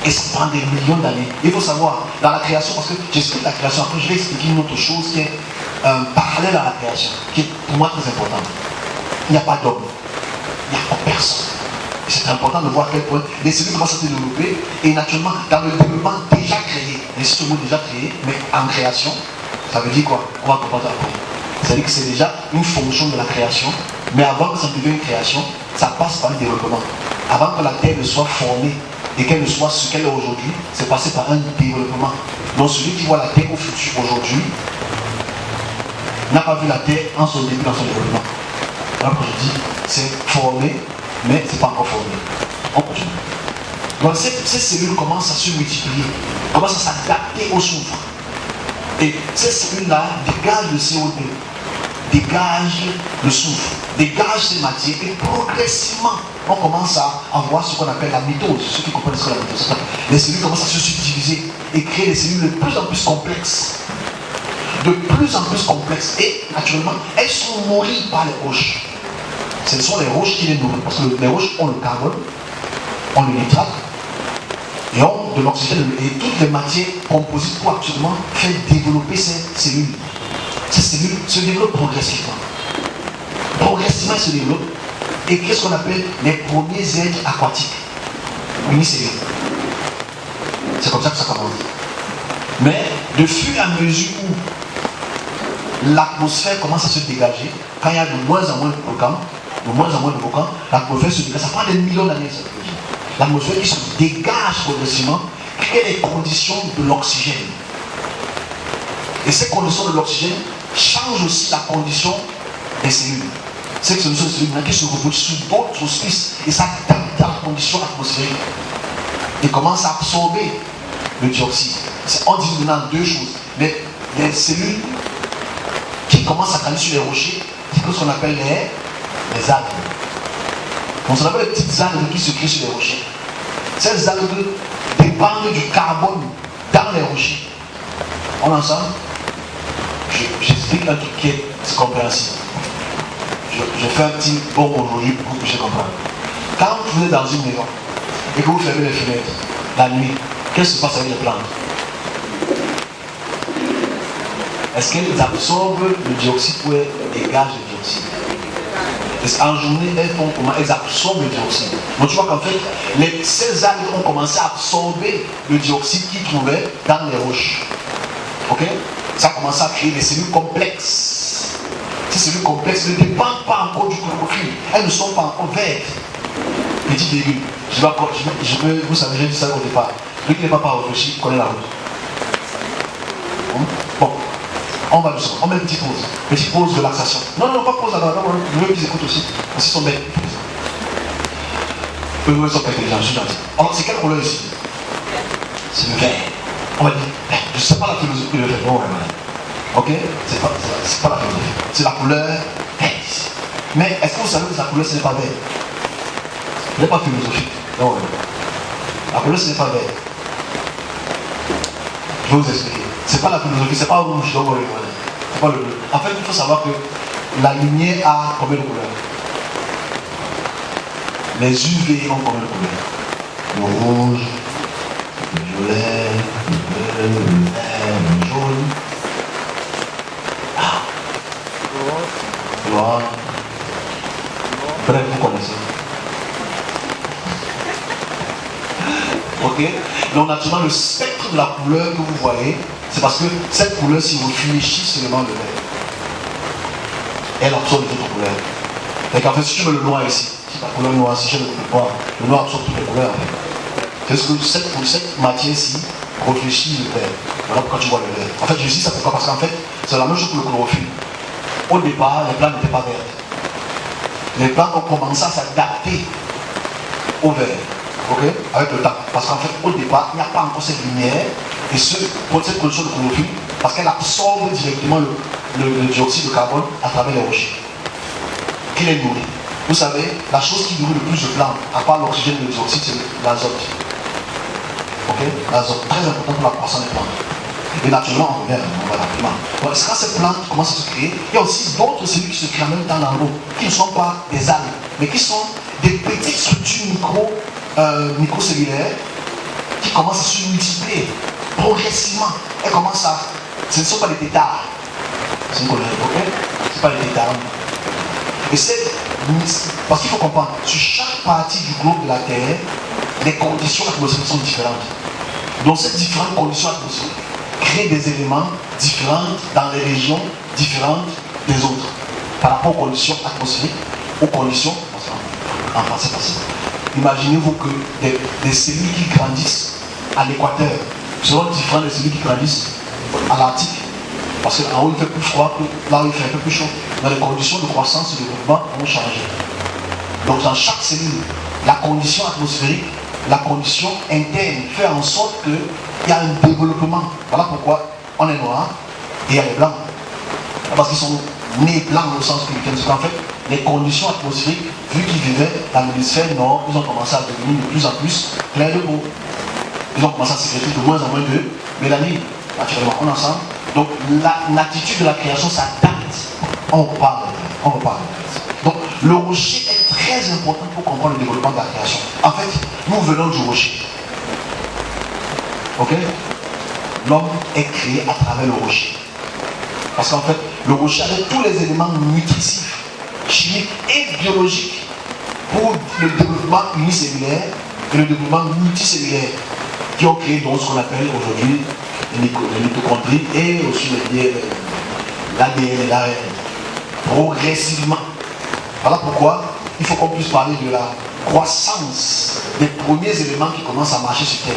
Et ça prend des millions d'années. Il faut savoir, dans la création, parce que j'explique la création, après je vais expliquer une autre chose qui est parallèle à la création, qui est pour moi très importante. Il n'y a pas d'homme. Il n'y a pas personne. C'est important de voir à quel point les cellules commencent à se développer et naturellement, dans le développement déjà créé, les systèmes déjà créés, mais en création, ça veut dire quoi? On va comprendre après. C'est-à-dire que c'est déjà une fonction de la création, mais avant que ça devienne une création, ça passe par le développement. Avant que la Terre ne soit formée et qu'elle ne soit ce qu'elle est aujourd'hui, c'est passé par un développement. Donc celui qui voit la Terre au futur aujourd'hui n'a pas vu la Terre en son début, dans son développement. Alors que je dis, c'est formé, mais ce n'est pas encore formé. On continue. Donc ces cellules commencent à se multiplier, commencent à s'adapter au soufre. Et ces cellules-là dégagent le CO2, dégagent le soufre, dégagent ces matières et progressivement, on commence à avoir ce qu'on appelle la mitose. Ceux qui comprennent ce qu'est la mitose. Les cellules commencent à se subdiviser et créer des cellules de plus en plus complexes. De plus en plus complexes. Et naturellement, elles sont nourries par les roches. Ce sont les roches qui les nourrissent. Parce que les roches ont le carbone, ont le nitrate, et ont de l'oxygène et toutes les matières composites pour absolument faire développer ces cellules. Ces cellules se développent progressivement. Progressivement, elles se développent. Et qu'est-ce qu'on appelle les premiers êtres aquatiques? Unicellulaires. C'est comme ça que ça commence. Mais de fur et à mesure où l'atmosphère commence à se dégager, quand il y a de moins en moins de volcans, l'atmosphère se dégage. Ça prend des millions d'années. L'atmosphère qui se dégage progressivement crée les conditions de l'oxygène. Et ces conditions de l'oxygène changent aussi la condition des cellules. C'est que ce sont des cellules qui se reproduisent sous d'autres auspices et s'adaptent à la condition atmosphérique et commencent à absorber le dioxyde. On dit maintenant deux choses. Les cellules qui commencent à grandir sur les rochers, c'est ce qu'on appelle les algues. Donc ça s'appelle les petites algues qui se créent sur les rochers. Ces algues dépendent du carbone dans les rochers. On est ensemble? j'explique un truc qui est compréhensible. Je fais un petit bon aujourd'hui pour que vous puissiez comprendre. Quand vous êtes dans une maison et que vous fermez les fenêtres la nuit, qu'est-ce qui se passe avec les plantes? Est-ce qu'elles absorbent le dioxyde ou elles dégagent le dioxyde? En journée, elles font comment? Elles absorbent le dioxyde. Donc tu vois qu'en fait, ces algues ont commencé à absorber le dioxyde qu'ils trouvaient dans les roches. Ok? Ça a commencé à créer des cellules complexes. Ces cellules complexes ne dépendent pas encore du chlorophylle. Elles ne sont pas encore vertes. Petit début. Vous savez, j'ai dit ça au départ. Celui qui n'est pas réfléchi connaît la route. Bon. On va doucement. On met une petite pause. Petite pause, relaxation. Non, pas pause là-bas. Non, je veux qu'ils écoutent aussi. Parce qu'ils sont bêtes. Eux, ils sont pas intelligents. Je suis gentil. Alors, c'est quelle couleur ici? C'est le vert. On va dire, je ne sais pas la philosophie du vert. Non, vraiment. Ok? C'est pas la philosophie. C'est la couleur verte. Mais est-ce que vous savez que la couleur, ce n'est pas vert? Ce n'est pas philosophique. Non, vraiment. La couleur, ce n'est pas vert. Je vais vous expliquer. C'est pas la philosophie, c'est pas rouge, donc c'est pas le bleu. En fait, il faut savoir que la lumière a combien de couleurs? Les UV ont combien de couleurs? Le rouge, le violet, le bleu, le vert, le jaune. Ah. Noir. Bref, vous connaissez. Ok? Donc naturellement, le spectre de la couleur que vous voyez, c'est parce que cette couleur, si vous réfléchissez seulement le vert, elle absorbe toutes les couleurs. Et qu'en fait, si tu mets le noir ici, c'est la couleur noire, si je mets le noir absorbe toutes les couleurs. C'est ce que cette matière-ci réfléchit le vert. Voilà pourquoi tu vois le vert. En fait, je dis ça pourquoi? Parce qu'en fait, c'est la même chose que le chlorophylle. Au départ, les plantes n'étaient pas vertes. Les plantes ont commencé à s'adapter au vert. Ok? Avec le temps. Parce qu'en fait, au départ, il n'y a pas encore cette lumière et cette production de chlorophylle parce qu'elle absorbe directement le dioxyde de carbone à travers les rochers. Qui les nourrit? Vous savez, la chose qui nourrit le plus de plantes, à part l'oxygène et le dioxyde, c'est l'azote. Ok? L'azote, très important pour la croissance des plantes. Et naturellement, on revient rapidement. Donc, quand ces plantes commencent à se créer, il y a aussi d'autres cellules qui se créent en même temps dans l'eau, qui ne sont pas des algues, mais qui sont des petites structures microcellulaires qui commencent à se multiplier progressivement. Elles commencent à... Ce ne sont pas des tétards. C'est une colère, ok? Ce ne sont pas des tétards. Et c'est... Parce qu'il faut comprendre, sur chaque partie du globe de la Terre, les conditions atmosphériques sont différentes. Donc ces différentes conditions atmosphériques créent des éléments différents dans les régions différentes des autres. Par rapport aux conditions atmosphériques, aux conditions... En français facile. Imaginez-vous que des cellules qui grandissent à l'équateur seront différentes des cellules qui grandissent à l'Arctique. Parce qu'en haut il fait plus froid que là où il fait un peu plus chaud. Dans les conditions de croissance et de développement vont changer. Donc dans chaque cellule, la condition atmosphérique, la condition interne fait en sorte qu'il y a un développement. Voilà pourquoi on est noir et il y a les blancs. Parce qu'ils sont nés blancs au sens spirituel. Parce qu'en fait, les conditions atmosphériques, vu qu'ils vivaient dans l'hémisphère nord, ils ont commencé à devenir de plus en plus clairs de peau. Ils ont commencé à sécréter de moins en moins de mélanine. Naturellement, on ensemble. Donc l'attitude de la création s'adapte. On reparle. Donc le rocher est très important pour comprendre le développement de la création. En fait, nous venons du rocher. Ok? L'homme est créé à travers le rocher. Parce qu'en fait, le rocher avait tous les éléments nutritifs, chimiques et biologiques pour le développement unicellulaire et le développement multicellulaire qui ont créé donc ce qu'on appelle aujourd'hui les mitochondries et aussi l'ADN et l'ARN. Progressivement. Voilà pourquoi il faut qu'on puisse parler de la croissance des premiers éléments qui commencent à marcher sur Terre.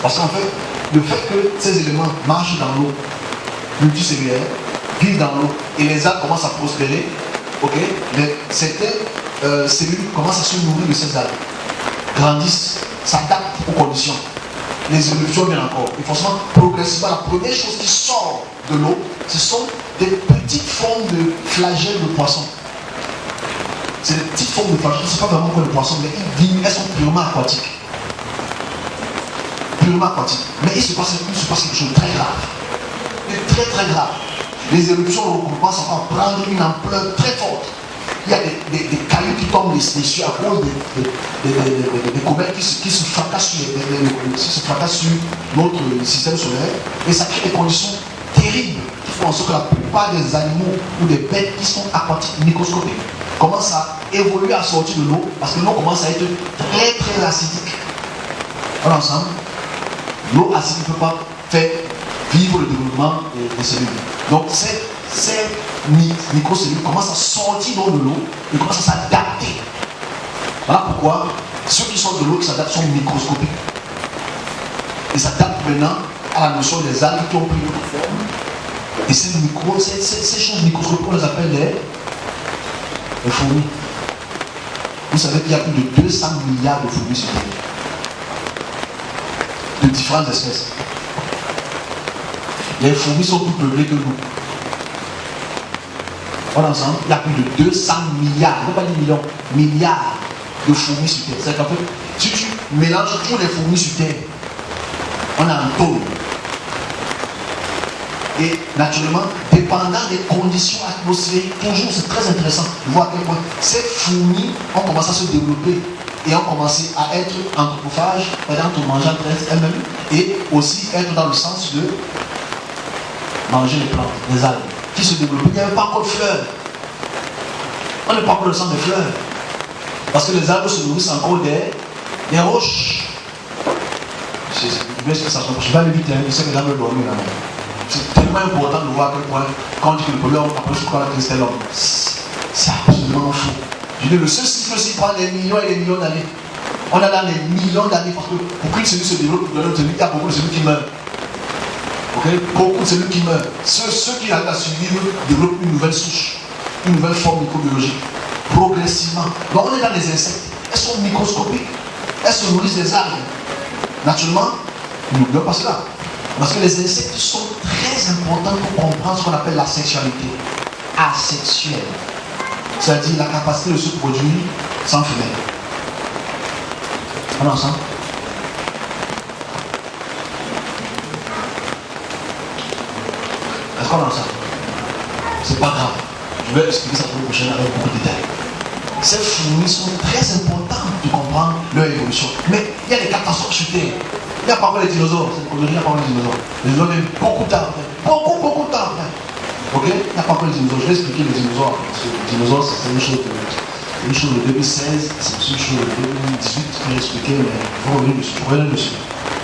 Parce qu'en fait, le fait que ces éléments marchent dans l'eau multicellulaire, vivent dans l'eau et les algues commencent à prospérer, ok, certaines cellules commencent à se nourrir de ces algues, grandissent, s'adaptent aux conditions. Les évolutions viennent encore. Et forcément, progressivement, la première chose qui sort de l'eau, ce sont des petites formes de flagelles de poissons. C'est des petites formes de flagelles, ce n'est pas vraiment comme les poissons, mais elles sont purement aquatiques. Purement aquatiques. Mais il se passe quelque chose de très grave. Et très très grave. les éruptions commencent à prendre une ampleur très forte. Il y a des cailloux qui tombent des cieux à cause des comètes qui se fracassent sur notre système solaire. Et ça crée des conditions terribles qui font en sorte que la plupart des animaux ou des bêtes qui sont aquatiques, microscopiques, commencent à évoluer, à sortir de l'eau parce que l'eau commence à être très très acidique. On est ensemble. L'eau acidique ne peut pas faire vivre le développement des cellules. Donc ces microcellules commencent à sortir de l'eau et commencent à s'adapter. Voilà pourquoi ceux qui sortent de l'eau qui s'adaptent sont microscopiques. Ils s'adaptent maintenant à la notion des algues qui ont pris notre forme. Et ces choses microscopiques, on les appelle les fourmis. Vous savez qu'il y a plus de 200 milliards de fourmis sur Terre. De différentes espèces. Les fourmis sont plus peuplées que nous. On est ensemble, il y a plus de 200 milliards, je ne veux pas dire millions, milliards de fourmis sur Terre. C'est qu'en fait, si tu mélanges tous les fourmis sur Terre, on a un taux. Et naturellement, dépendant des conditions atmosphériques, toujours c'est très intéressant de voir à quel point ces fourmis ont commencé à se développer et ont commencé à être anthropophages, c'est-à-dire manger entre elles-mêmes, et aussi être dans le sens de manger les plantes, les algues, qui se développaient. Il n'y avait pas encore de fleurs. On n'est pas encore le sang des fleurs. Parce que les arbres se nourrissent encore des roches. Je vais aller vite, je sais que les arbres dorment là. C'est tellement important de voir à quel point, quand on dit que le problème après je crois que c'est l'homme, c'est absolument fou. Je dis, le seul cycle aussi prend des millions et des millions d'années. On a dans des millions d'années parce que pour qu'une cellule se développe, il y a beaucoup de cellules qui meurent. Okay? Beaucoup de cellules qui meurent. Ceux qui arrivent à survivre développent une nouvelle souche, une nouvelle forme microbiologique, progressivement. Donc on est dans les insectes. Elles sont microscopiques. Elles se nourrissent des algues. Naturellement, nous n'oublions pas cela. Parce que les insectes sont très importants pour comprendre ce qu'on appelle la sexualité. Asexuelle. C'est-à-dire la capacité de se produire sans femelle. On est ensemble? Est-ce qu'on est ensemble? C'est pas grave. Je vais expliquer ça pour le prochain avec beaucoup de détails. Ces fourmis sont très importantes pour comprendre leur évolution. Mais il y a des catastrophes sur Terre. Il n'y a pas encore les dinosaures. C'est une connerie, il n'y a pas encore les dinosaures. Les dinosaures viennent beaucoup tard. Beaucoup tard. Ok? Il n'y a pas encore les dinosaures. Je vais expliquer les dinosaures. Parce que les dinosaures, c'est une chose de 2016, c'est une chose de 2018 que j'ai expliqué, mais il faut revenir dessus.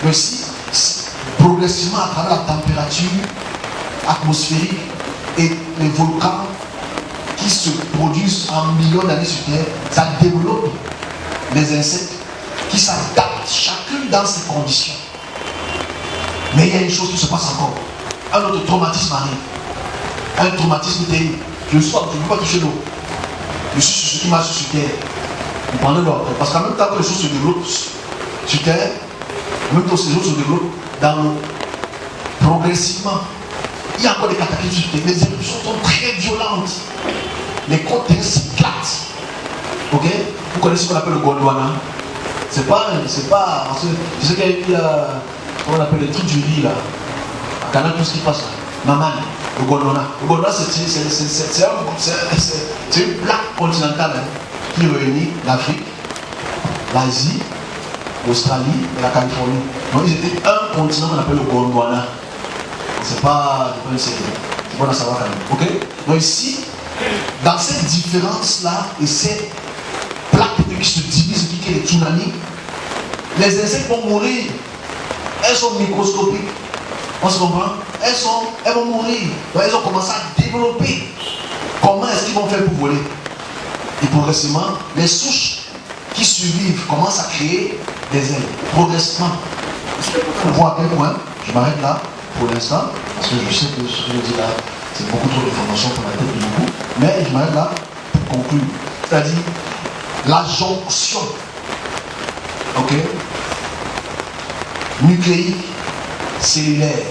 Mais si progressivement, à travers la température atmosphérique et les volcans qui se produisent en millions d'années sur Terre, ça développe les insectes qui s'adaptent chacune dans ses conditions. Mais il y a une chose qui se passe encore. Un autre traumatisme arrive. Un traumatisme terrible. Je ne veux pas toucher l'eau. Je suis sur ce qui marche sur Terre. Vous prenez l'eau après. Parce qu'en même temps que les choses se développent sur Terre, en même temps que les choses se développent dans l'eau, progressivement, il y a encore des cataclysmes sur Terre. Les éruptions sont très violentes. Les côtes terrestres s'éclatent. Ok? Vous connaissez ce qu'on appelle le Gondwana? C'est pas. Parce que je sais qu'il y a. Comment on appelle les trucs du riz là. À Canal, tout ce qui passe là. Maman, le Gondwana. Le Gondwana, c'est une plaque continentale qui réunit l'Afrique, l'Asie, l'Australie et la Californie. Donc ils étaient un continent qu'on appelle le Gondwana. C'est pas une série. C'est bon à savoir quand même. Ok? Donc ici, dans cette différence-là et ces plaques qui se divisent, qui créent les tsunamis, les insectes vont mourir. Elles sont microscopiques. On se comprend? Elles vont mourir. Donc elles ont commencé à développer. Comment est-ce qu'ils vont faire pour voler? Et progressivement, les souches qui survivent commencent à créer des ailes. Progressivement. On voit à quel point, je m'arrête là pour l'instant, parce que je sais que ce que je dis là, c'est beaucoup trop d'informations pour la tête de beaucoup, mais je m'arrête là pour conclure. C'est-à-dire la jonction, ok, nucléique, cellulaire,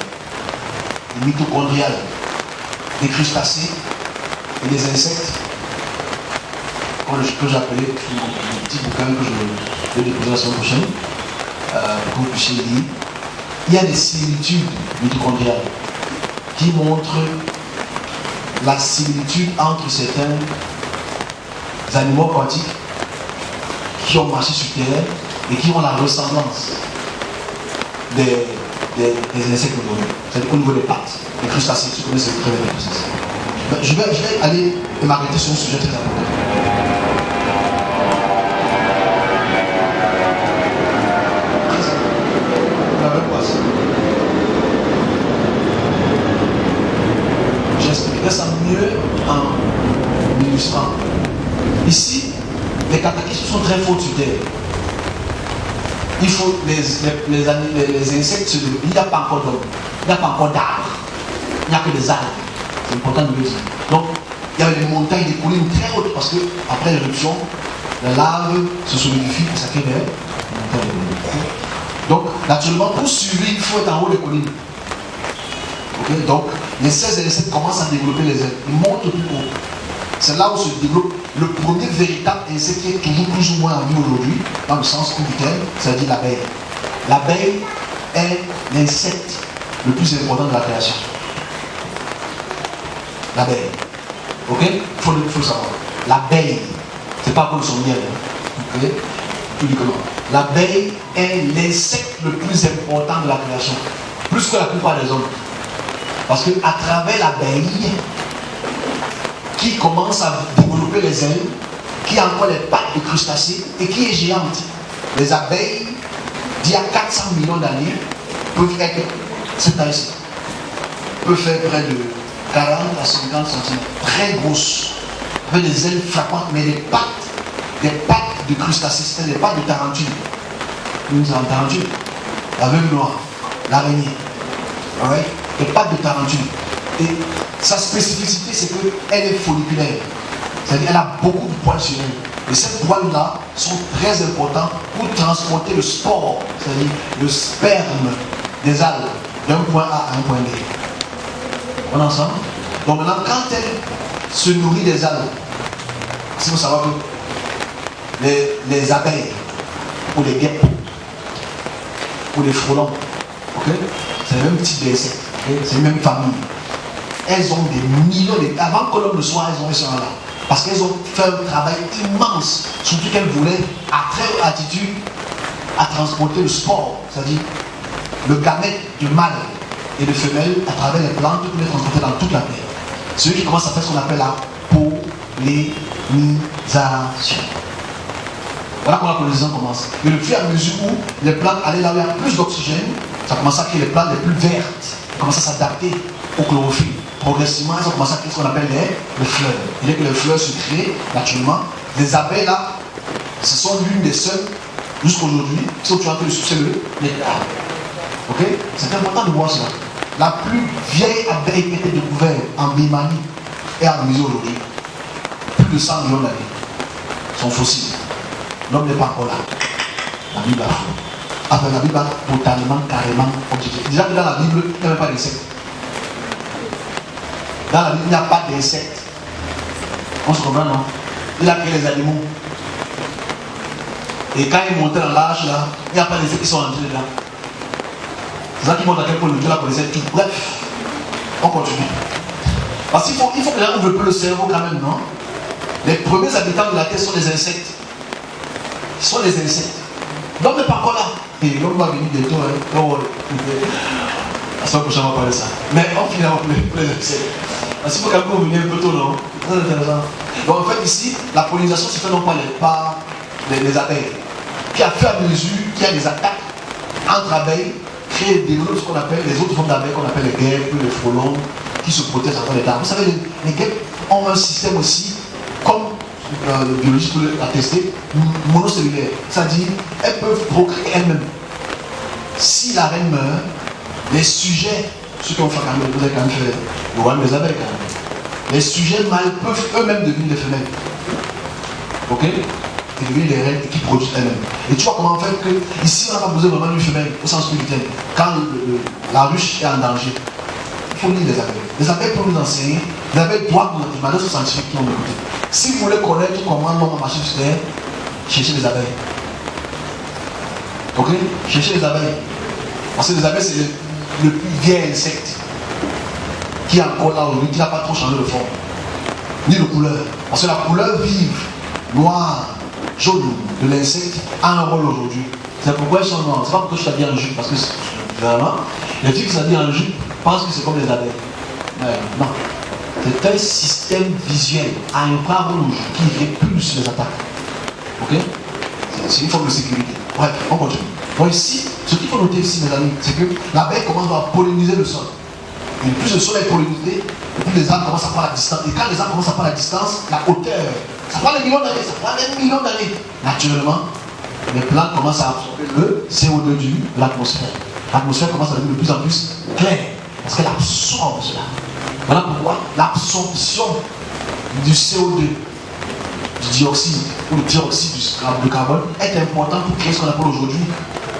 mitochondriale, des crustacés et des insectes, que j'appelais un petit bouquin que je vais déposer la semaine prochaine, pour que vous puissiez lire. Il y a des similitudes mitochondriales qui montrent la similitude entre certains animaux aquatiques qui ont marché sur terre et qui ont la ressemblance des insectes aujourd'hui. C'est-à-dire au niveau des pattes, les crustacés, tu connais très bien les crustacés. Je vais aller et m'arrêter sur un sujet très important. J'expliquerai ça mieux en illustrant. Ici, les cataclysmes sont très forts sur terre. Il faut les insectes, il n'y a pas encore d'hommes, il n'y a pas encore d'arbres, il n'y a que des algues. C'est important de le dire. Donc, il y avait des montagnes, des collines très hautes parce que après l'éruption, la lave se solidifie et ça crée des montagnes. Donc, naturellement, pour survivre, il faut être en haut des collines. Okay? Donc, les 16 insectes commencent à développer les ailes. Ils montent plus haut. C'est là où se développe le premier véritable insecte qui est toujours plus ou moins en vie aujourd'hui, dans le sens du terme, c'est-à-dire l'abeille. L'abeille est l'insecte le plus important de la création. L'abeille. Ok? Il faut le savoir. L'abeille, c'est pas comme son miel. Ok? Uniquement. L'abeille est l'insecte le plus important de la création. Plus que la plupart des hommes. Parce qu'à travers l'abeille, qui commence à développer les ailes, qui a encore les pattes de crustacés et qui est géante. Les abeilles, d'il y a 400 millions d'années, peuvent être cette taille-ci. Peuvent faire près de 40 à 50 cm. Très grosses. Avec des ailes frappantes, mais des pattes de crustacés, c'est des pattes de tarentule. Nous avons tarentule. La veuve noire, l'araignée. Right? Des pattes de tarentule. Et sa spécificité, c'est qu'elle est folliculaire. C'est-à-dire qu'elle a beaucoup de poils sur elle. Et ces poils-là sont très importants pour transporter le spore, c'est-à-dire le sperme des algues, d'un point A à un point B. On est ensemble? Donc maintenant, quand elle se nourrit des algues, il faut savoir que les abeilles, ou les guêpes, ou les frelons, okay? C'est le même type d'insectes, okay? C'est la même famille. Elles ont des millions de... Avant que l'homme ne soit, elles sont là. Parce qu'elles ont fait un travail immense, surtout qu'elles voulaient, à très haute altitude, à transporter le spore, c'est-à-dire le gamète de mâle et de femelle à travers les plantes pour les transporter dans toute la terre. C'est eux qui commencent à faire ce qu'on appelle la pollinisation. Voilà comment la pollinisation commence. Et le fur et à mesure où les plantes allaient là où il y a plus d'oxygène, ça commence à créer les plantes les plus vertes, commencent à s'adapter au chlorophylle. Progressivement, ils ont commencé à créer ce qu'on appelle les fleurs. Et dès que les fleurs se créent, naturellement, les abeilles là, ce sont l'une des seules, jusqu'aujourd'hui, qui sont en train de sucer le nectar. Ok? C'est important de voir cela. La plus vieille abeille qui a été découverte en Birmanie est en musée aujourd'hui. Plus de 100 millions d'années. Son fossile. L'homme n'est pas encore là. La Bible a fait. Après, la Bible a totalement, carrément objectif. Déjà que dans la Bible, il n'y avait pas d'insectes. Dans la Bible, il n'y a pas d'insectes. On se comprend, non? Il a créé les animaux. Et quand il montait dans l'arche, là, il n'y a pas d'insectes qui sont entrés dedans. C'est ça qui montre à quel point le Dieu la connaissait tout. Bref, on continue. Parce qu'il faut que les gens ouvrent un peu le cerveau quand même, non? Les premiers habitants de la terre sont les insectes. Ce sont les insectes. L'homme n'est pas encore là. Et l'homme va venir bientôt. La semaine prochaine, on va parler de ça. Mais on finit pour les insectes. Parce qu'il faut quand même venir un peu tôt, non? Très intéressant. Donc en fait, ici, la pollinisation se fait non pas les abeilles. Puis à fur et à mesure qu'il y a des attaques entre abeilles, créer des ce qu'on appelle les autres formes d'abeilles, qu'on appelle les guêpes, les frelons, qui se protègent à l'état. Vous savez, les guêpes ont un système aussi, comme le biologiste peut l'attester, monocellulaire. C'est-à-dire, elles peuvent procréer elles-mêmes. Si la reine meurt, les sujets, ceux qui ont fait quand même, vous avez quand même fait le royaume des abeilles quand même. Les sujets mâles peuvent eux-mêmes devenir des femelles. Ok? Et devenir des reines qui produisent elles-mêmes. Et tu vois comment en fait que ici on n'a pas besoin vraiment d'une femelle au sens spirituel. Quand la ruche est en danger, il faut lire les abeilles. Les abeilles peuvent nous enseigner, les abeilles doivent nous enseigner, malgré ce scientifique qui ont écouté. Si vous voulez connaître comment l'homme a marché sur terre, cherchez les abeilles. Ok? Cherchez les abeilles. Parce que les abeilles c'est le plus vieil insecte qui est encore là aujourd'hui, qui n'a pas trop changé de forme, ni de couleur. Parce que la couleur vive, noire, jaune de l'insecte a un rôle aujourd'hui. C'est pourquoi ils sont noirs. C'est pas pourquoi je t'habille en jupe, parce que vraiment, les filles qui s'habillent en jupe pensent que c'est comme les abeilles. Non. C'est un système visuel à infrarouge qui répulse les attaques. Ok? C'est une forme de sécurité. Bref, on continue. Donc ici, ce qu'il faut noter ici, mes amis, c'est que l'abeille commence à polliniser le sol. Et plus le sol est pollinisé, plus les arbres commencent à prendre la distance. Et quand les arbres commencent à prendre la distance, la hauteur, ça prend des millions d'années, ça prend des millions d'années. Naturellement, les plantes commencent à absorber le CO2 de l'atmosphère. L'atmosphère commence à devenir de plus en plus claire, parce qu'elle absorbe cela. Voilà pourquoi l'absorption du CO2, du dioxyde ou le dioxyde de carbone est important pour créer ce qu'on appelle aujourd'hui,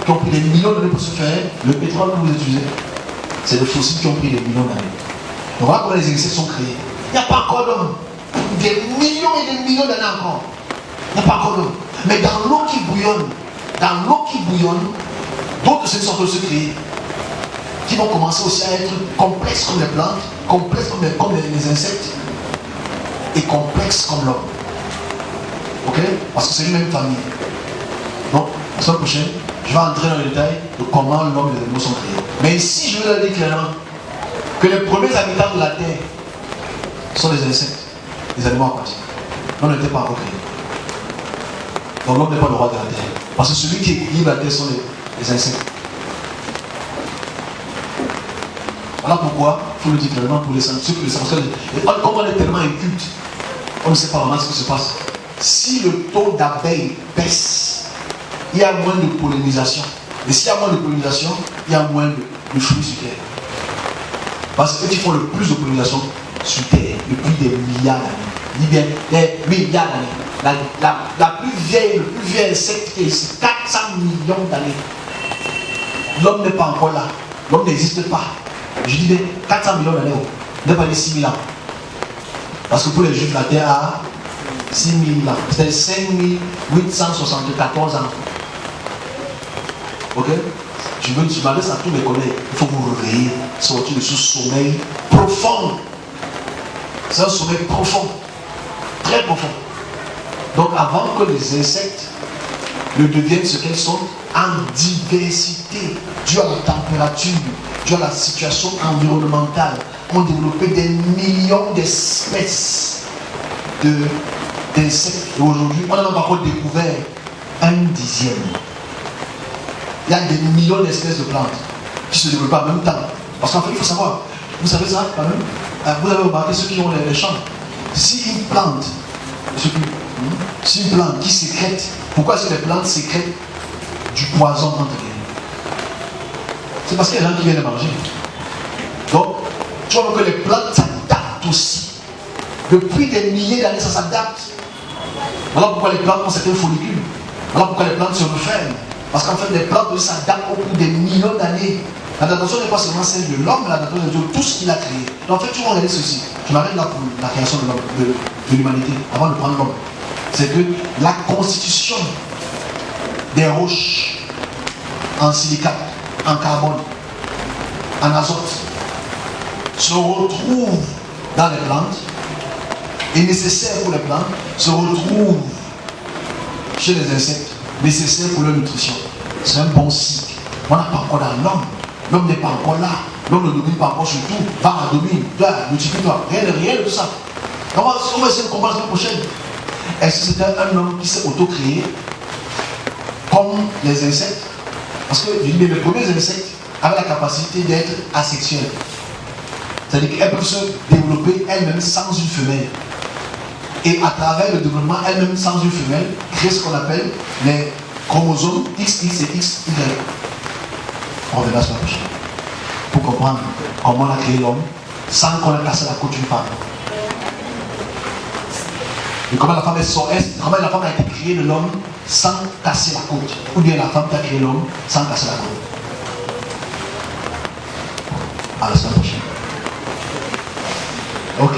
qui ont pris des millions d'années pour se faire, le pétrole que vous utilisez. C'est des fossiles qui ont pris des millions d'années. Donc voilà comment les insectes sont créés. Il n'y a pas encore d'hommes. Des millions et des millions d'années encore. Il n'y a pas encore d'hommes. Mais dans l'eau qui bouillonne, d'autres insectes sont en train de se créer, qui vont commencer aussi à être complexes comme les plantes, complexes comme les insectes, et complexes comme l'homme. Ok? Parce que c'est une même famille. Donc, la semaine prochaine, je vais entrer dans le détail de comment l'homme et les animaux sont créés. Mais ici, je veux dire clairement que les premiers habitants de la terre sont les insectes, les animaux aquatiques. L'homme n'était pas encore créé. Donc l'homme n'est pas le roi de la terre. Parce que celui qui équilibre la terre sont les insectes. Voilà pourquoi, il faut le dire clairement pour les scientifiques, parce que comme on est tellement inculte, on ne sait pas vraiment ce qui se passe. Si le taux d'abeilles baisse, il y a moins de pollinisation. Et s'il y a moins de pollinisation, il y a moins de fruits sur terre. Parce que eux qui font le plus de pollinisation sur terre depuis des milliards d'années. Dis bien, des milliards d'années. Le plus vieil insecte qui est ici, 400 millions d'années. L'homme n'est pas encore là. L'homme n'existe pas. Je dis 400 millions d'années, n'est pas les 6 000 ans. Parce que pour les Juifs, la terre a 6 000 ans. C'est 5 874 ans. Ok? Je m'adresse à tous mes collègues. Il faut vous réveiller, sortir de ce sommeil profond. C'est un sommeil profond. Très profond. Donc avant que les insectes ne deviennent ce qu'elles sont en diversité, dû à la température, dû à la situation environnementale, ont développé des millions d'espèces d'insectes. Et aujourd'hui, on n'a même pas encore découvert un dixième. Il y a des millions d'espèces de plantes qui se développent en même temps. Parce qu'en fait, il faut savoir, vous savez ça quand même, vous avez remarqué ceux qui ont les champs. Si une plante qui sécrète, pourquoi est-ce que les plantes sécrètent du poison entre guillemets? C'est parce qu'il y a des gens qui viennent les manger. Donc, tu vois que les plantes s'adaptent aussi. Depuis des milliers d'années, ça s'adapte. Voilà pourquoi les plantes ont certains follicules. Voilà pourquoi les plantes se referment. Parce qu'en fait, les plantes s'adaptent au cours des millions d'années. L'adaptation n'est pas seulement celle de l'homme, mais l'adaptation de tout ce qu'il a créé. Donc, en fait, tu vas regarder ceci. Je m'arrête là pour la création de l'homme, de l'humanité, avant de prendre l'homme. C'est que la constitution des roches en silicate, en carbone, en azote, se retrouve dans les plantes, est nécessaire pour les plantes, se retrouve chez les insectes, nécessaire pour leur nutrition. C'est un bon cycle. On n'a pas encore dans l'homme. L'homme n'est pas encore là. L'homme ne domine pas encore sur tout. Va, domine, multiplie-toi. Rien de tout ça. On va essayer de comprendre la semaine prochaine. Est-ce que c'était un homme qui s'est auto-créé comme les insectes? Parce que les premiers insectes avaient la capacité d'être asexuels. C'est-à-dire qu'elles peuvent se développer elles-mêmes sans une femelle. Et à travers le développement elles-mêmes sans une femelle, créer ce qu'on appelle les chromosomes XX et XY. On verra ça prochaine. Pour comprendre comment on a créé l'homme sans qu'on ait cassé la côte d'une femme. Et comment la femme a été créée de l'homme sans casser la côte. Ou bien la femme qui a créé l'homme sans casser la côte. À la semaine prochaine. Ok.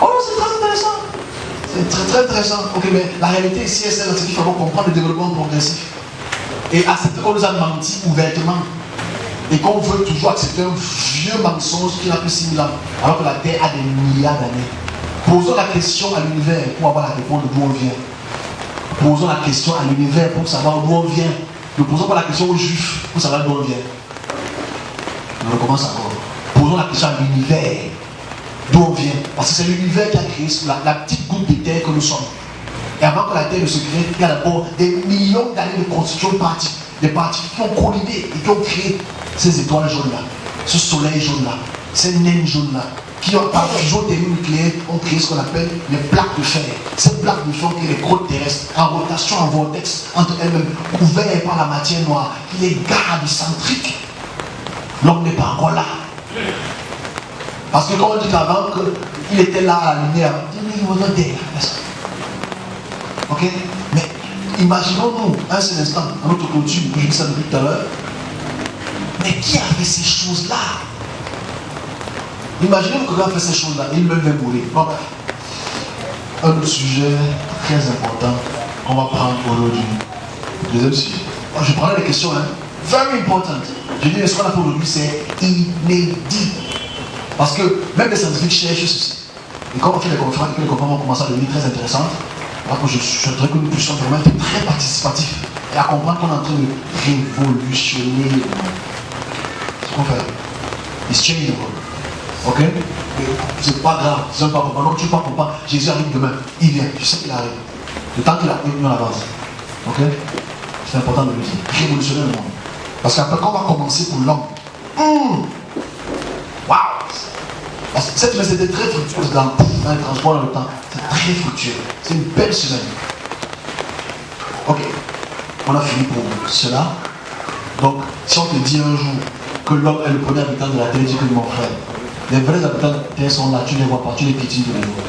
Oh, c'est très intéressant. C'est très très intéressant. Ok, mais la réalité ici est celle qu'il faut comprendre le développement progressif. Et accepter qu'on nous a menti ouvertement. Et qu'on veut toujours accepter un vieux mensonge qui n'a plus 6 000 ans, alors que la Terre a des milliards d'années. Posons la question à l'univers pour avoir la réponse de d'où on vient. Posons la question à l'univers pour savoir d'où on vient. Ne posons pas la question aux juifs pour savoir d'où on vient. On recommence encore. Posons la question à l'univers d'où on vient. Parce que c'est l'univers qui a créé la petite goutte de terre que nous sommes. Et avant que la Terre ne se crée, il y a d'abord des millions d'années de constitution de particules. Des particules qui ont collidé et qui ont créé ces étoiles jaunes-là, ce soleil jaune-là, ces naines jaunes-là, qui ont, par fusion thermonucléaire, ont créé ce qu'on appelle les plaques de fer. Ces plaques de fer qui sont les crottes terrestres, en rotation, en vortex, entre elles-mêmes, couvertes par la matière noire, qui les garde centriques. L'homme n'est pas encore là. Parce que quand on dit avant qu'il était là à la lumière, il vous donne des ok? Mais imaginons-nous un seul instant, à notre culture, je dis ça depuis tout à l'heure, mais qui a fait ces choses-là? Imaginez que quelqu'un a fait ces choses-là, il même va mourir. Bon, un autre sujet très important qu'on va prendre aujourd'hui. Deuxième sujet. Je prendrai les questions, hein. Very important. Je dis, ce qu'on a fait aujourd'hui, c'est inédit. Parce que même les scientifiques cherchent ceci. Et quand on fait les conférences, les conférences vont commencer à devenir très intéressantes. Alors que je souhaiterais que nous puissions vraiment être très participatifs et à comprendre qu'on est en train de révolutionner le monde. C'est ce qu'on fait. It's changing the world. Ok? C'est pas grave, c'est pas pour non, tu pas pour pas. Jésus arrive demain, il vient, je sais qu'il arrive. Le temps qu'il arrive, nous on avance. Ok? C'est important de le dire. Révolutionner le monde. Parce qu'après, quand on va commencer pour l'homme, waouh! Cette messe était très fructueuse dans le transport dans le temps. C'est très fructueux. C'est une belle semaine. Ok. On a fini pour cela. Donc, si on te dit un jour que l'homme est le premier habitant de la terre, dis que mon frère, les vrais habitants de la terre sont là, tu ne les vois pas, tu les piétines de nouveau.